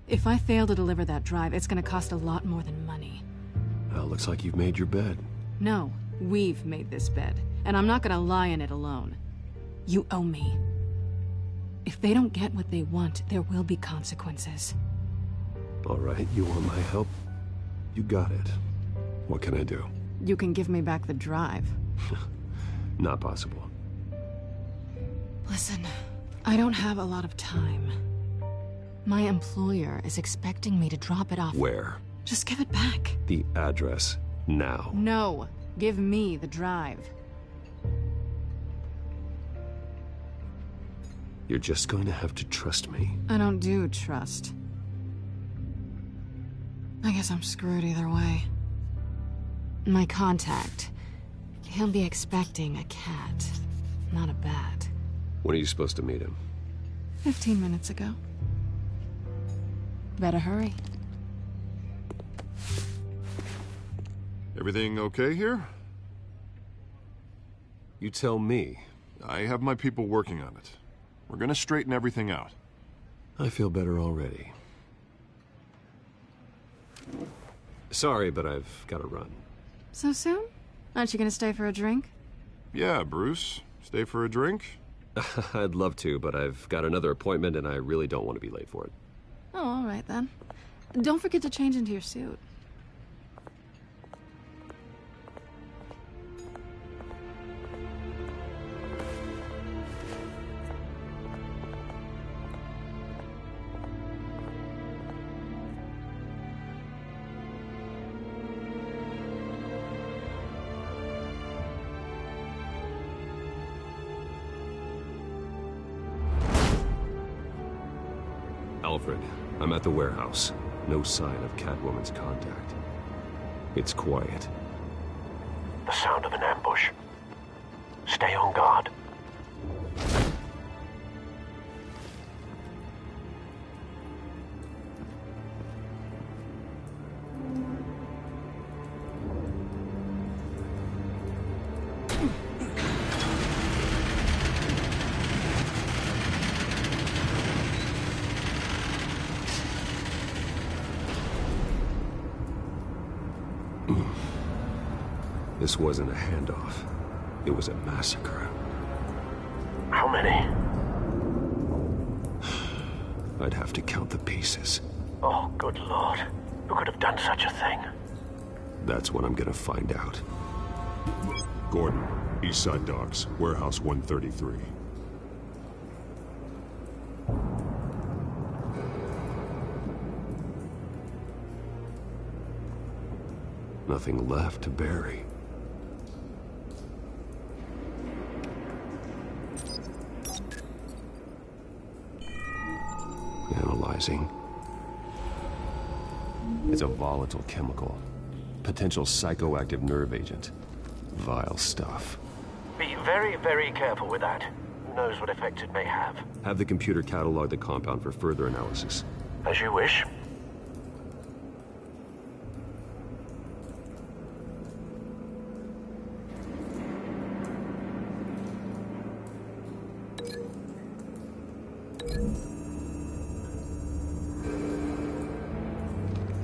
If I fail to deliver that drive, it's gonna cost a lot more than money. Well, looks like you've made your bed. No, we've made this bed, and I'm not gonna lie in it alone. You owe me. If they don't get what they want, there will be consequences. All right, you want my help? You got it. What can I do? You can give me back the drive. Not possible. Listen, I don't have a lot of time. My employer is expecting me to drop it off. Where? Just give it back. The address, now. No, give me the drive. You're just going to have to trust me. I don't do trust. I guess I'm screwed either way. My contact, he'll be expecting a cat, not a bat. When are you supposed to meet him? 15 minutes ago. Better hurry. Everything okay here? You tell me. I have my people working on it. We're gonna straighten everything out. I feel better already. Sorry, but I've got to run. So soon? Aren't you gonna stay for a drink? Yeah, Bruce. Stay for a drink? I'd love to, but I've got another appointment and I really don't want to be late for it. Oh, all right then. Don't forget to change into your suit. Alfred, I'm at the warehouse. No sign of Catwoman's contact. It's quiet. The sound of an ambush. Stay on guard. This wasn't a handoff. It was a massacre. How many? I'd have to count the pieces. Oh, good Lord. Who could have done such a thing? That's what I'm gonna find out. Gordon, Eastside Docks, Warehouse 133. Nothing left to bury. Analyzing. It's a volatile chemical. Potential psychoactive nerve agent. Vile stuff. Be very, very careful with that. Who knows what effect it may have. Have the computer catalog the compound for further analysis. As you wish.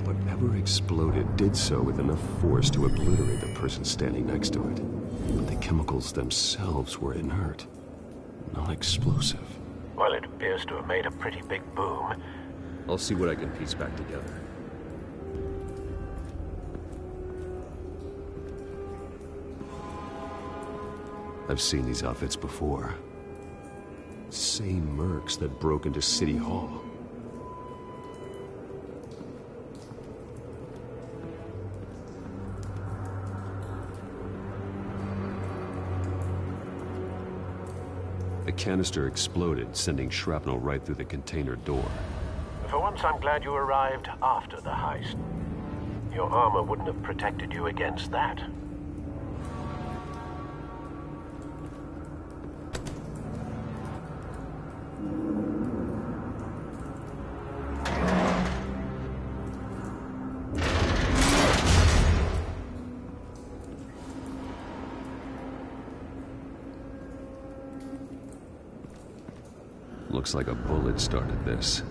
Whatever exploded did so with enough force to obliterate the person standing next to it. But the chemicals themselves were inert, non-explosive. Well, it appears to have made a pretty big boom. I'll see what I can piece back together. I've seen these outfits before. Same mercs that broke into City Hall. A canister exploded, sending shrapnel right through the container door. For once, I'm glad you arrived after the heist. Your armor wouldn't have protected you against that. Looks like a bullet started this.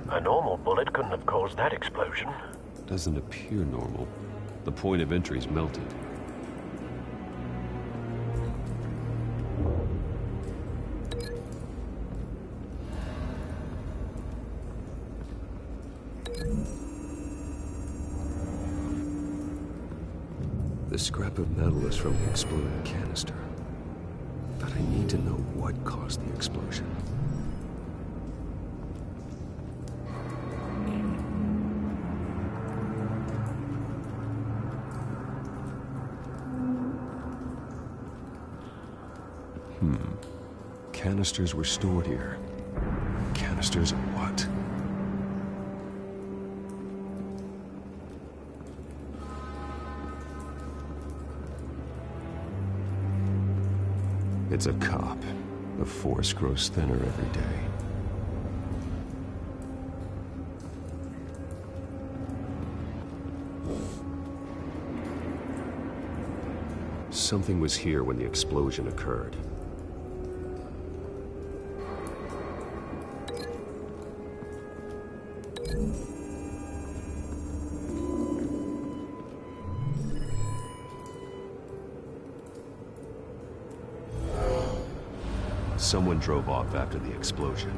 A normal bullet couldn't have caused that explosion. Doesn't appear normal. The point of entry's melted. The scrap of metal is from the exploded canister. But I need to know what caused the explosion. Canisters were stored here. Canisters of what? It's a cop. The force grows thinner every day. Something was here when the explosion occurred. Someone drove off after the explosion.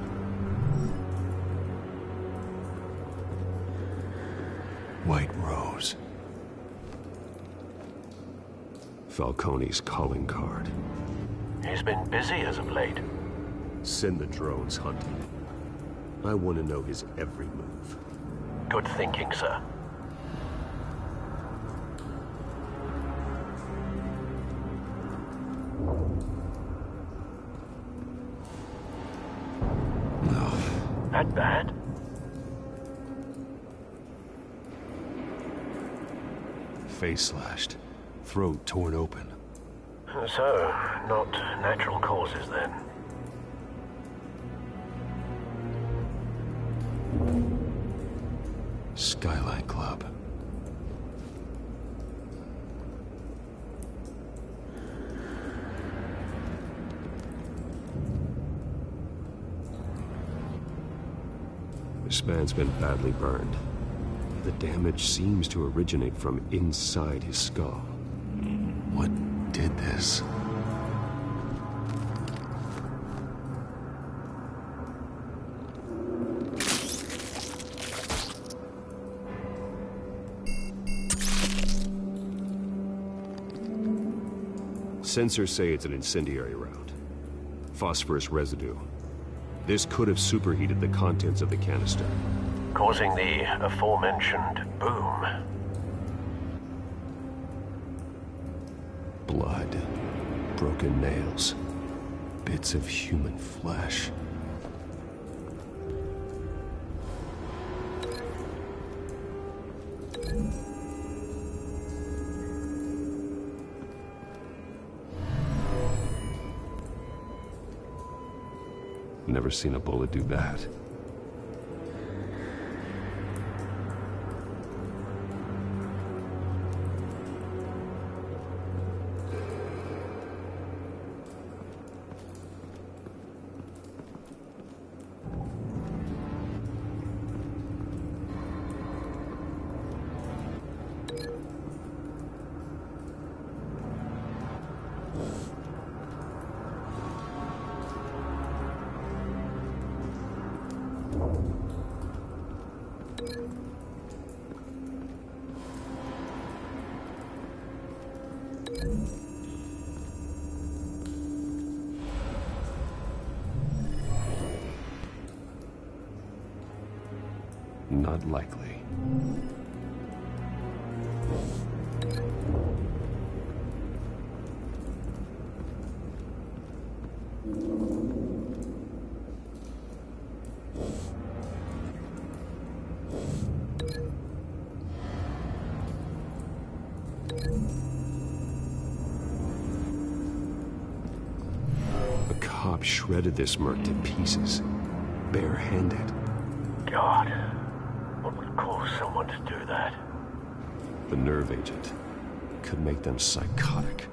White Rose. Falcone's calling card. He's been busy as of late. Send the drones hunting. I want to know his every move. Good thinking, sir. That bad? Face slashed, throat torn open. So, not natural causes then. Skylight Club. This man's been badly burned. The damage seems to originate from inside his skull. What did this? Sensors say it's an incendiary round. Phosphorus residue. This could have superheated the contents of the canister, causing the aforementioned boom. Blood, broken nails, bits of human flesh. Never seen a bullet do that. Not likely. A cop shredded this merc to pieces, barehanded. God. What would cause someone to do that? The nerve agent could make them psychotic.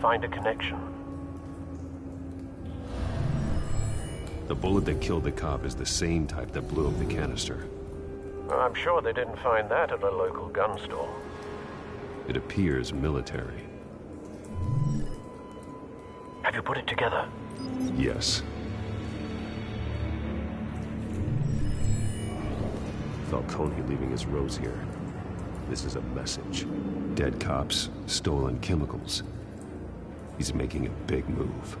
Find a connection. The bullet that killed the cop is the same type that blew up the canister. I'm sure they didn't find that at a local gun store. It appears military. Have you put it together? Yes. Falcone leaving his rose here. This is a message. Dead cops, stolen chemicals. He's making a big move.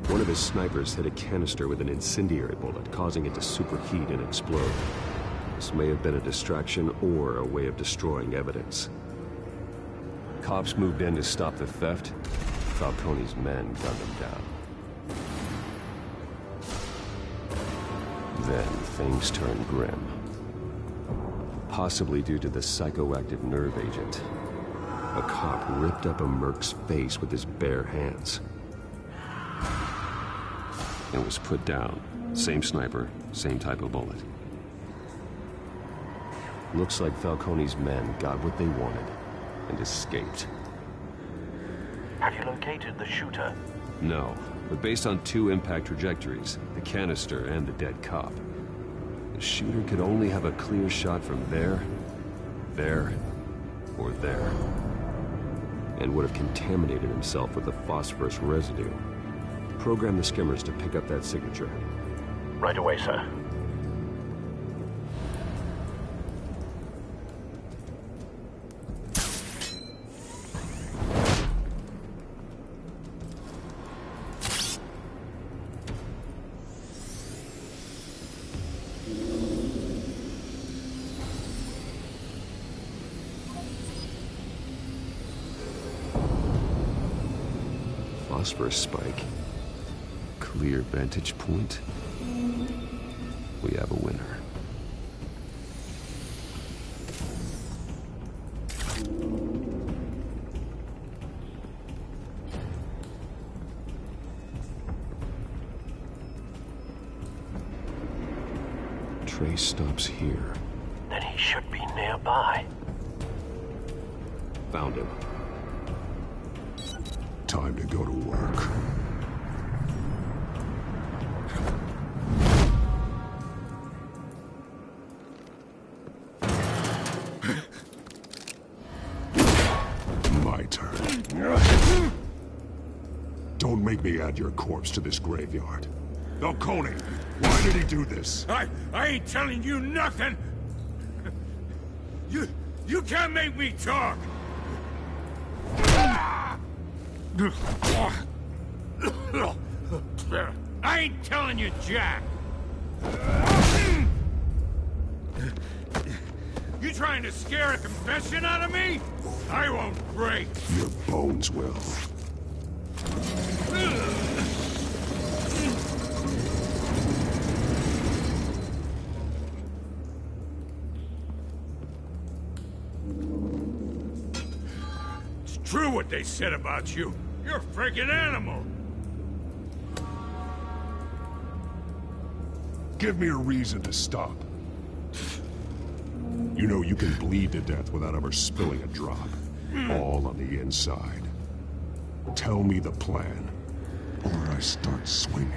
One of his snipers hit a canister with an incendiary bullet, causing it to superheat and explode. This may have been a distraction or a way of destroying evidence. Cops moved in to stop the theft. Falcone's men gunned him down. Then things turned grim. Possibly due to the psychoactive nerve agent. A cop ripped up a merc's face with his bare hands. And was put down. Same sniper, same type of bullet. Looks like Falcone's men got what they wanted and escaped. Have you located the shooter? No, but based on 2 impact trajectories, the canister and the dead cop, the shooter could only have a clear shot from there, or there, and would have contaminated himself with the phosphorus residue. Program the skimmers to pick up that signature. Right away, sir. Phosphorus spike. Clear vantage point. We have a winner. Trace stops here. Then he should be nearby. Found him. Time to go to work. My turn. Don't make me add your corpse to this graveyard. Falcone, why did he do this? I ain't telling you nothing! You can't make me talk! I ain't telling you, Jack! You trying to scare a confession out of me? I won't break! Your bones will. It's true what they said about you. You're a freaking animal! Give me a reason to stop. You know you can bleed to death without ever spilling a drop. All on the inside. Tell me the plan, or I start swinging.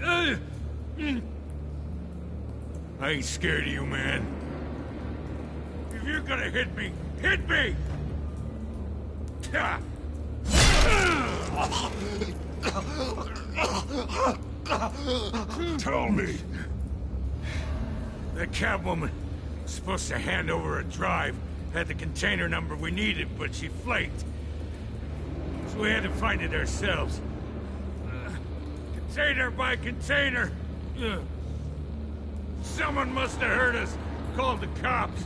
I ain't scared of you, man. If you're gonna hit me, hit me! Tell me. That Catwoman was supposed to hand over a drive, had the container number we needed, but she flaked. So we had to find it ourselves. Container by container. Someone must have heard us, called the cops.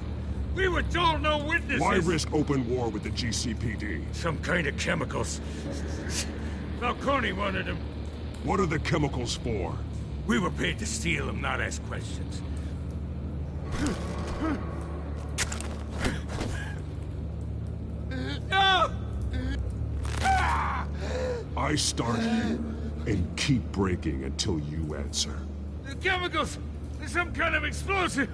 We were told no witnesses. Why risk open war with the GCPD? Some kind of chemicals. Falcone wanted them. What are the chemicals for? We were paid to steal them, not ask questions. I start here and keep breaking until you answer. The chemicals! There's some kind of explosive!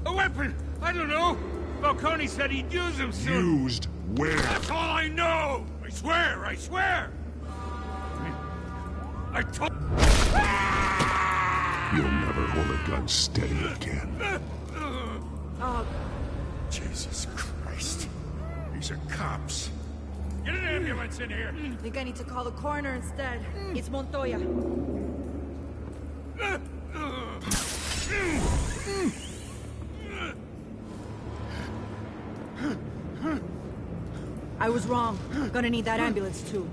A weapon! I don't know! Falcone said he'd use them soon! Used where? That's all I know! I swear! I swear! I told... You'll never hold a gun steady again. Jesus Christ. These are cops. Get an ambulance in here! I think I need to call the coroner instead. It's Montoya. I was wrong. Gonna need that ambulance too.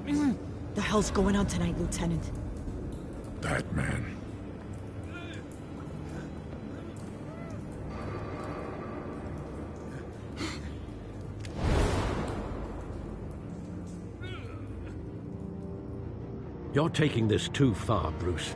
The hell's going on tonight, Lieutenant? Batman. You're taking this too far, Bruce.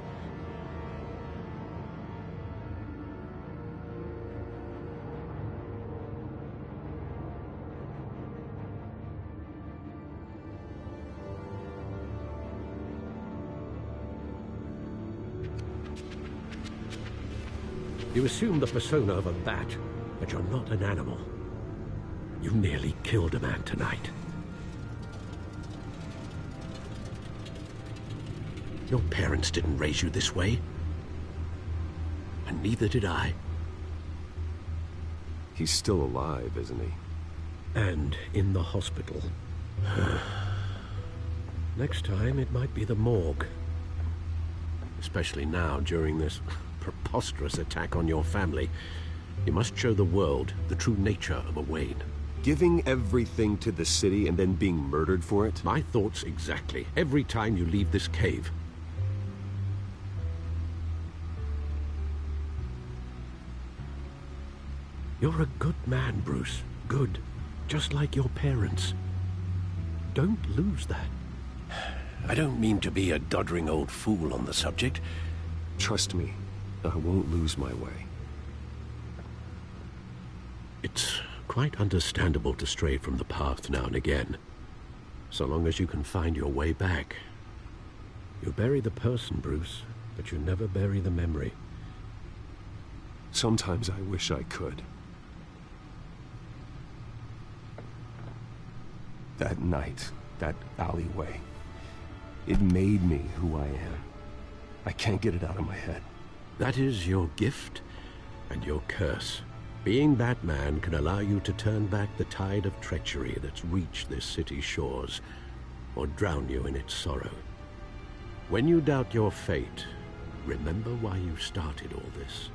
You assume the persona of a bat, but you're not an animal. You nearly killed a man tonight. Your parents didn't raise you this way. And neither did I. He's still alive, isn't he? And in the hospital. Next time, it might be the morgue. Especially now, during this preposterous attack on your family. You must show the world the true nature of a Wayne. Giving everything to the city and then being murdered for it? My thoughts exactly. Every time you leave this cave. You're a good man, Bruce. Good. Just like your parents. Don't lose that. I don't mean to be a doddering old fool on the subject. Trust me, I won't lose my way. It's quite understandable to stray from the path now and again. So long as you can find your way back. You bury the person, Bruce, but you never bury the memory. Sometimes I wish I could. That night, that alleyway, it made me who I am. I can't get it out of my head. That is your gift and your curse. Being Batman can allow you to turn back the tide of treachery that's reached this city's shores, or drown you in its sorrow. When you doubt your fate, remember why you started all this.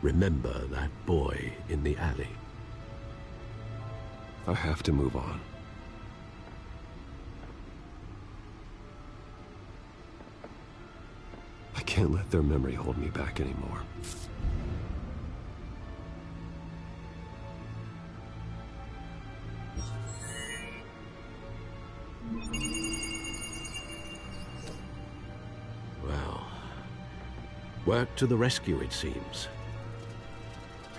Remember that boy in the alley. I have to move on. I can't let their memory hold me back anymore. Well, work to the rescue, it seems.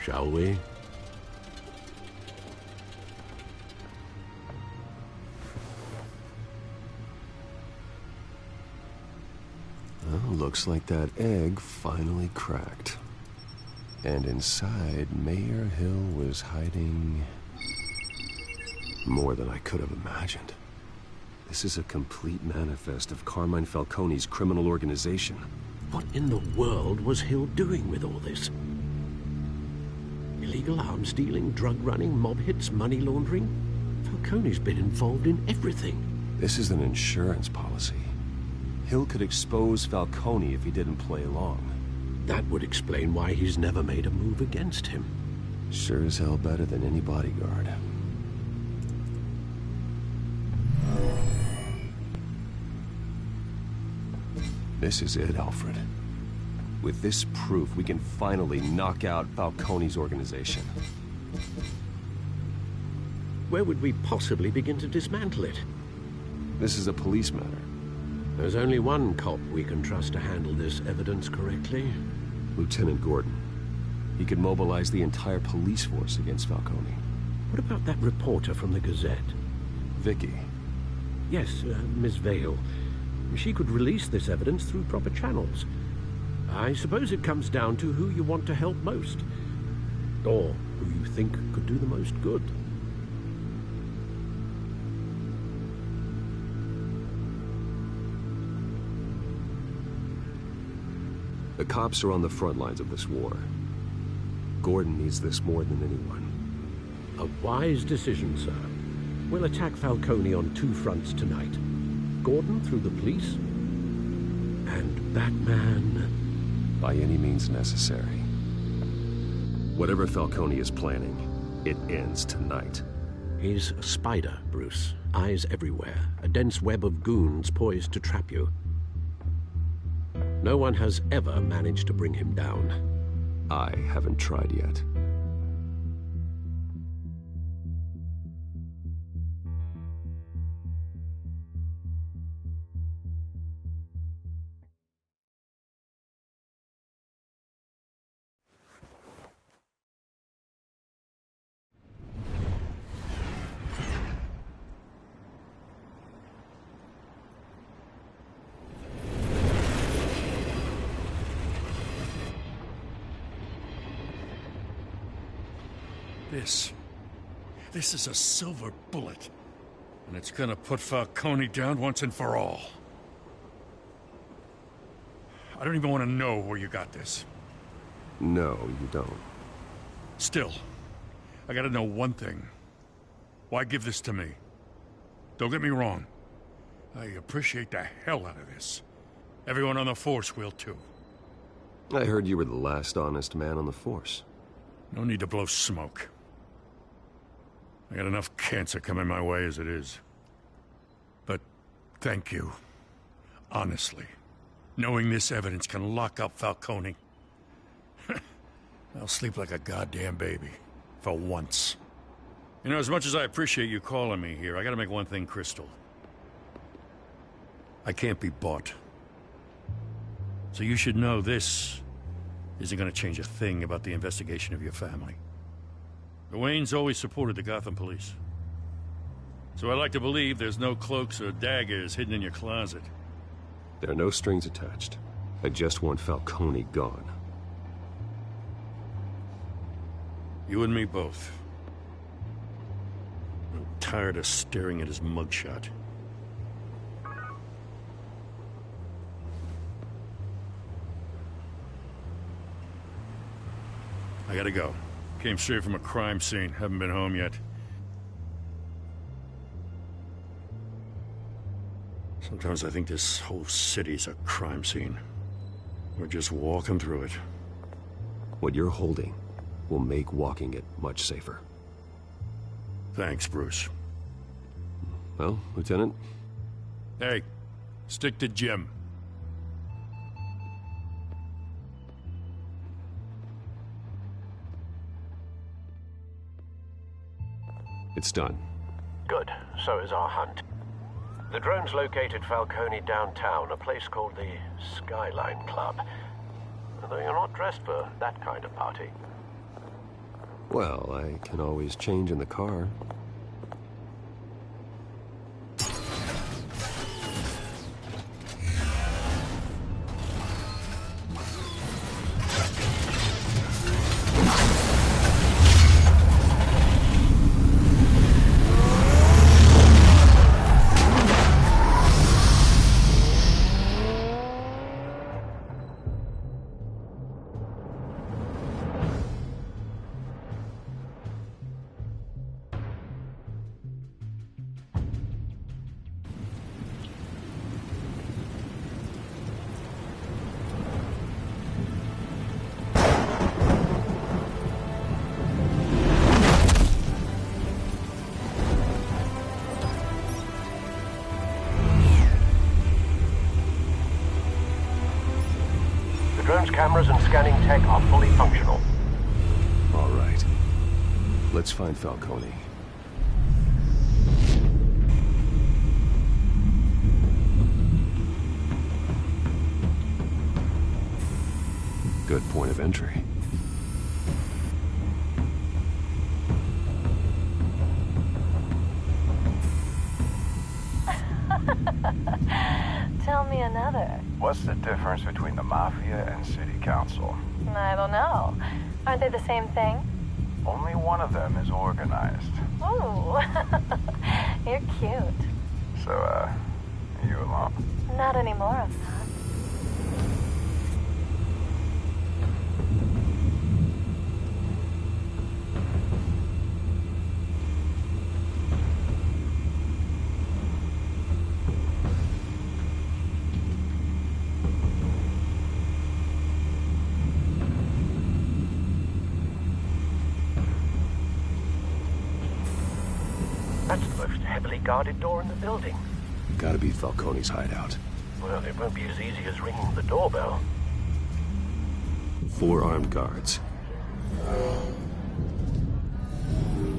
Shall we? Well, looks like that egg finally cracked. And inside, Mayor Hill was hiding more than I could have imagined. This is a complete manifest of Carmine Falcone's criminal organization. What in the world was Hill doing with all this? Illegal arms dealing, drug running, mob hits, money laundering? Falcone's been involved in everything. This is an insurance policy. Hill could expose Falcone if he didn't play along. That would explain why he's never made a move against him. Sure as hell better than any bodyguard. This is it, Alfred. With this proof, we can finally knock out Falcone's organization. Where would we possibly begin to dismantle it? This is a police matter. There's only one cop we can trust to handle this evidence correctly. Lieutenant Gordon. He could mobilize the entire police force against Falcone. What about that reporter from the Gazette? Vicky. Yes, Miss Vale. She could release this evidence through proper channels. I suppose it comes down to who you want to help most. Or who you think could do the most good. The cops are on the front lines of this war. Gordon needs this more than anyone. A wise decision, sir. We'll attack Falcone on two fronts tonight. Gordon through the police, and Batman... by any means necessary. Whatever Falcone is planning, it ends tonight. He's a spider, Bruce. Eyes everywhere. A dense web of goons poised to trap you. No one has ever managed to bring him down. I haven't tried yet. This is a silver bullet. And it's gonna put Falcone down once and for all. I don't even want to know where you got this. No, you don't. Still, I gotta know one thing. Why give this to me? Don't get me wrong. I appreciate the hell out of this. Everyone on the Force will too. I heard you were the last honest man on the Force. No need to blow smoke. I got enough cancer coming my way as it is. But thank you. Honestly. Knowing this evidence can lock up Falcone. I'll sleep like a goddamn baby. For once. You know, as much as I appreciate you calling me here, I gotta make one thing crystal. I can't be bought. So you should know this isn't gonna change a thing about the investigation of your family. The Waynes always supported the Gotham police. So I like to believe there's no cloaks or daggers hidden in your closet. There are no strings attached. I just want Falcone gone. You and me both. I'm tired of staring at his mugshot. I gotta go. Came straight from a crime scene. Haven't been home yet. Sometimes I think this whole city's a crime scene. We're just walking through it. What you're holding will make walking it much safer. Thanks, Bruce. Well, Lieutenant? Hey, stick to Jim. It's done. Good. So is our hunt. The drones located Falcone downtown, a place called the Skyline Club. Though you're not dressed for that kind of party. Well, I can always change in the car. Cameras and scanning tech are fully functional. All right. Let's find Falcone. Good point of entry. Tell me another. What's the difference between the Mafia and City Council? I don't know. Aren't they the same thing? Only one of them is organized. Ooh. You're cute. So, are you alone? Not anymore, I'm not. That's the most heavily guarded door in the building. Gotta be Falcone's hideout. Well, it won't be as easy as ringing the doorbell. 4 armed guards.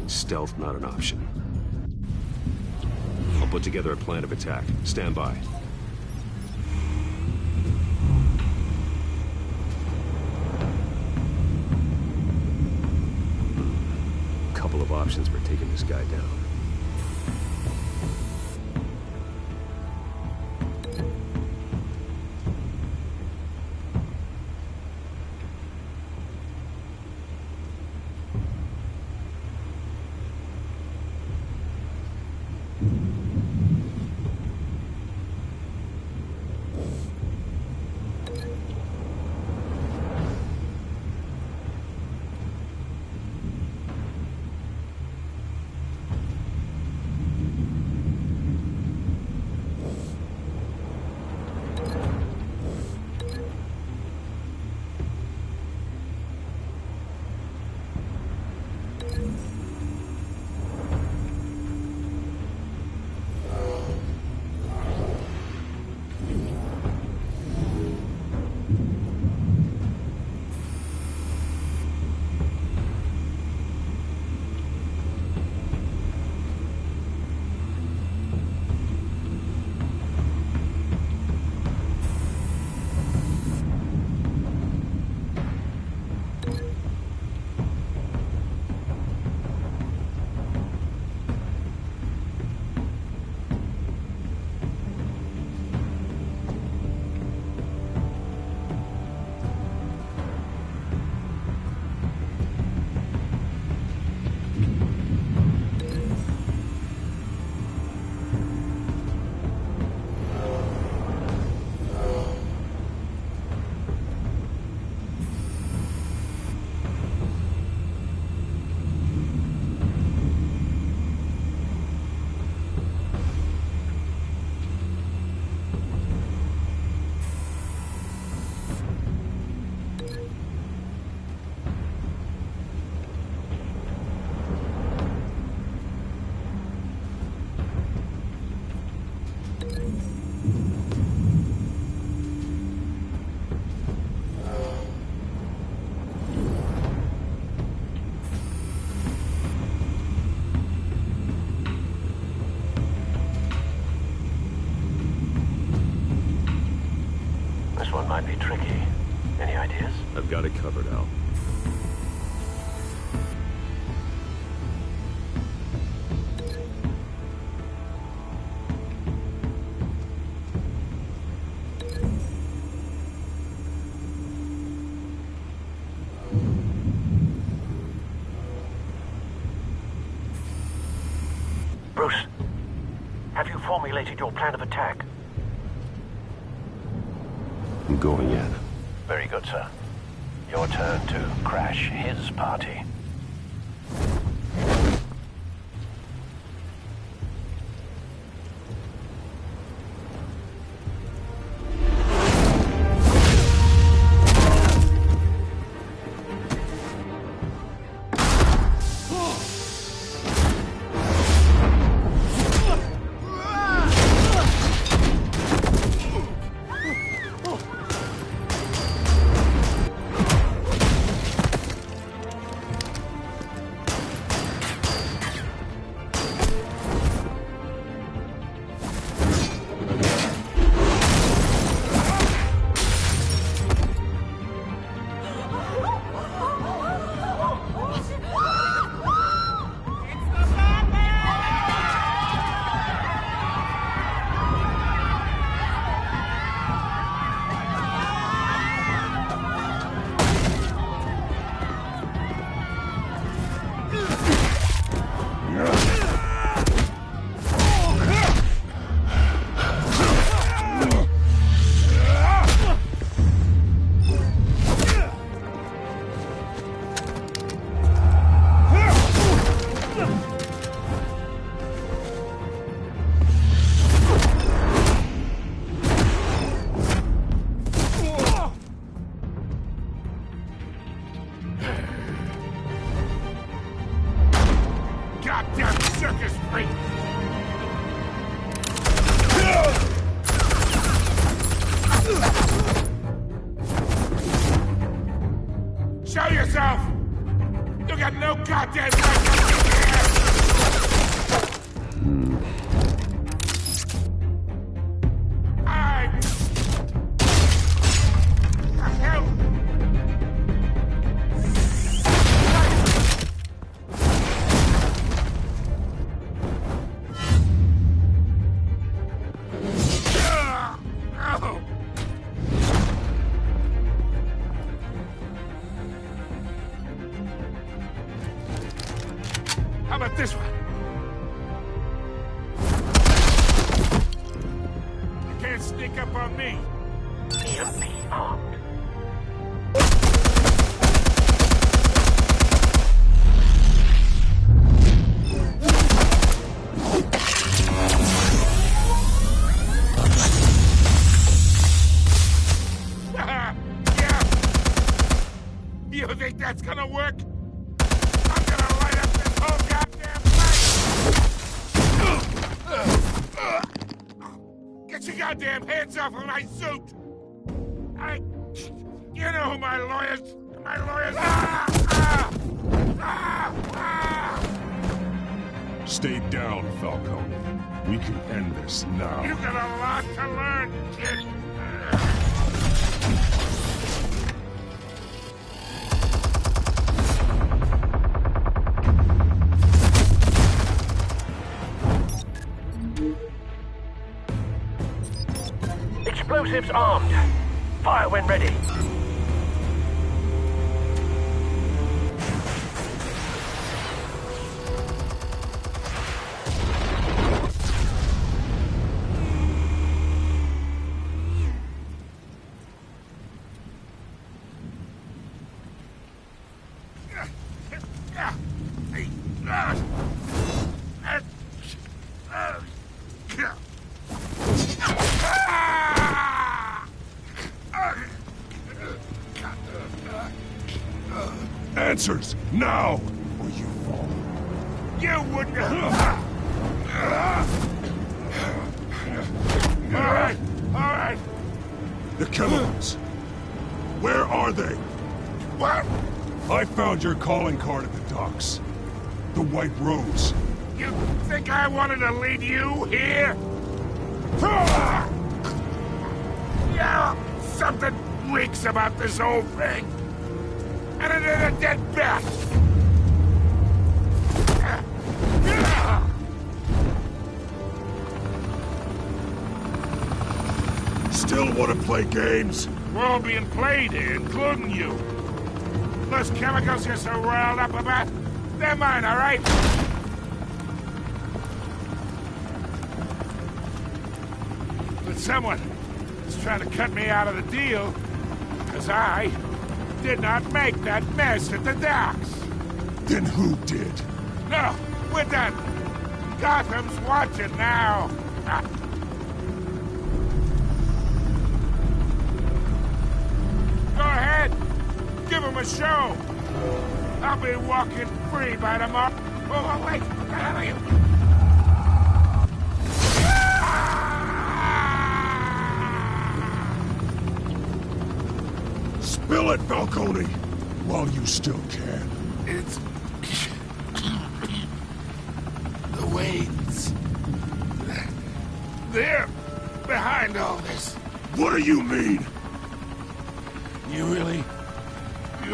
Stealth not an option. I'll put together a plan of attack. Stand by. Couple of options for taking this guy down. one might be tricky. Any ideas? I've got it covered, Al. Bruce, have you formulated your plan of attack? I'm going in. Very good, sir. Your turn to crash his party. Goddamn circus freak! Show yourself! You got no goddamn right to be here! The hell? How about this one? You can't sneak up on me. EMP armed. Yeah. You think that's gonna work? I'm gonna light up this whole goddamn place! Get your goddamn hands off of my suit! You know who my lawyers Stay down, Falcone. We can end this now. You got a lot to learn, kid. Explosives armed. Fire when ready. Answers, now! Or you fall. You wouldn't Alright, alright. The chemicals. Where are they? What? I found your calling card at the docks. The White Rose. You think I wanted to lead you here? Yeah, something reeks about this whole thing. And it is a dead bat. Still want to play games? We're all being played here, including you. Those chemicals you're so riled up about, they're mine, all right? But someone is trying to cut me out of the deal, because I did not make that mess at the docks. Then who did? No, we're done. Gotham's watching now. Go ahead. Give him a show. I'll be walking free by tomorrow. Oh, wait. What the hell are you? Spill it, Falcone, while you still can. It's... the Waynes. They're behind all this. What do you mean? You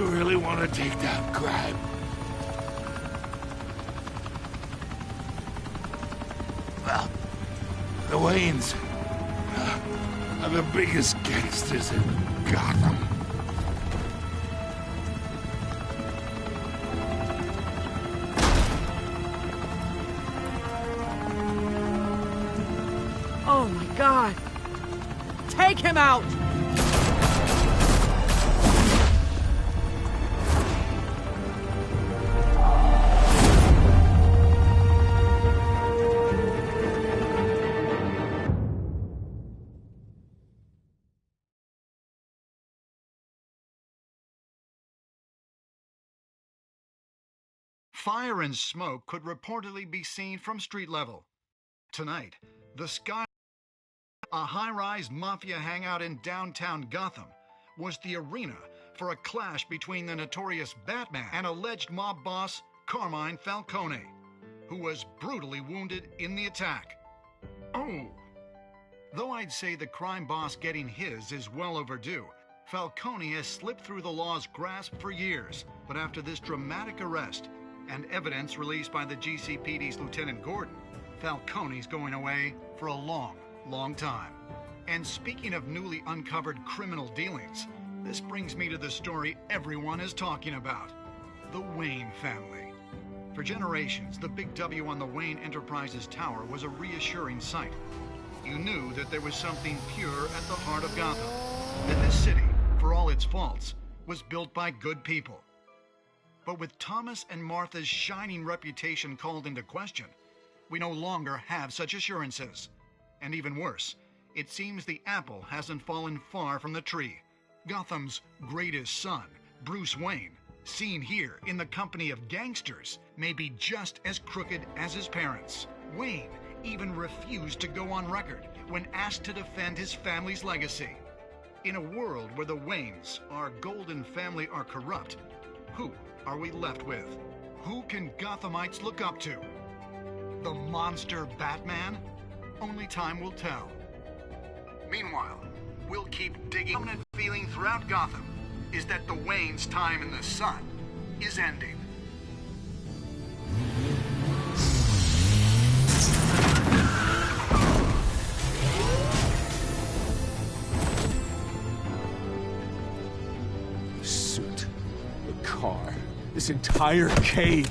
really want to take down crime? Well, the Waynes are the biggest gangsters in Gotham. Oh my God! Take him out! Fire and smoke could reportedly be seen from street level. Tonight, the Sky, a high-rise mafia hangout in downtown Gotham, was the arena for a clash between the notorious Batman and alleged mob boss Carmine Falcone, who was brutally wounded in the attack. Oh! Though I'd say the crime boss getting his is well overdue, Falcone has slipped through the law's grasp for years, but after this dramatic arrest and evidence released by the GCPD's Lieutenant Gordon, Falcone's going away for a long, long time. And speaking of newly uncovered criminal dealings, this brings me to the story everyone is talking about: the Wayne family. For generations, the big W on the Wayne Enterprises Tower was a reassuring sight. You knew that there was something pure at the heart of Gotham, that this city, for all its faults, was built by good people. But with Thomas and Martha's shining reputation called into question, we no longer have such assurances. And even worse, it seems the apple hasn't fallen far from the tree. Gotham's greatest son, Bruce Wayne, seen here in the company of gangsters, may be just as crooked as his parents. Wayne even refused to go on record when asked to defend his family's legacy. In a world where the Waynes, our golden family, are corrupt, who are we left with? Who can Gothamites look up to? The monster Batman? Only time will tell. Meanwhile, we'll keep digging. The dominant feeling throughout Gotham is that the Waynes' time in the sun is ending. The suit, the car, this entire cave.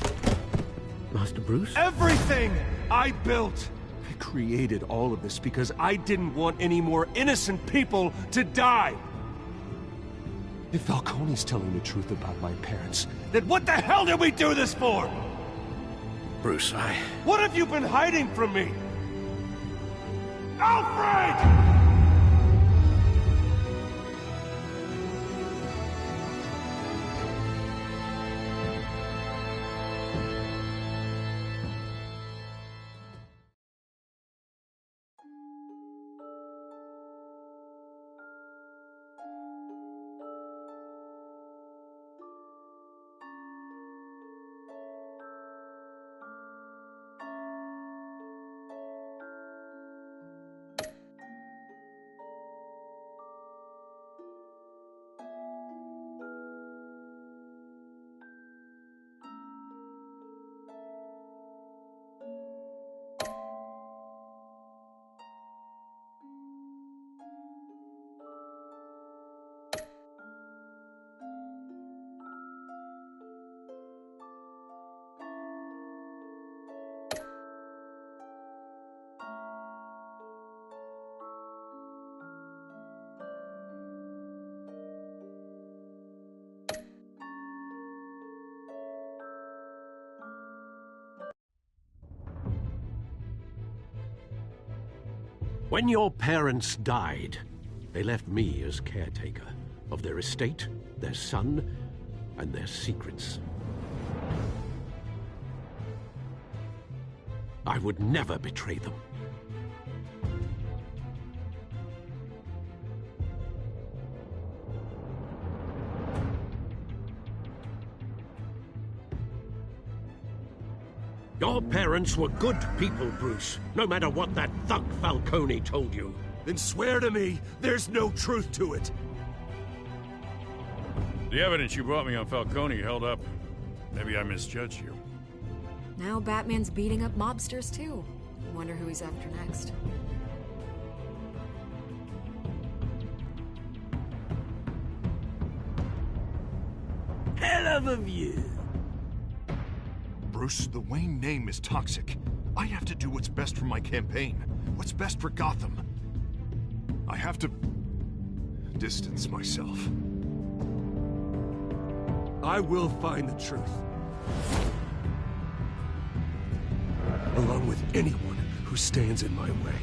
Master Bruce? Everything I built! I created all of this because I didn't want any more innocent people to die! If Falcone's telling the truth about my parents, then what the hell did we do this for? Bruce, What have you been hiding from me? Alfred! When your parents died, they left me as caretaker of their estate, their son, and their secrets. I would never betray them. Your parents were good people, Bruce, no matter what that thug Falcone told you. Then swear to me there's no truth to it. The evidence you brought me on Falcone held up. Maybe I misjudged you. Now Batman's beating up mobsters, too. Wonder who he's after next. Hell of a view. Bruce, the Wayne name is toxic. I have to do what's best for my campaign. What's best for Gotham. I have to distance myself. I will find the truth. Along with anyone who stands in my way.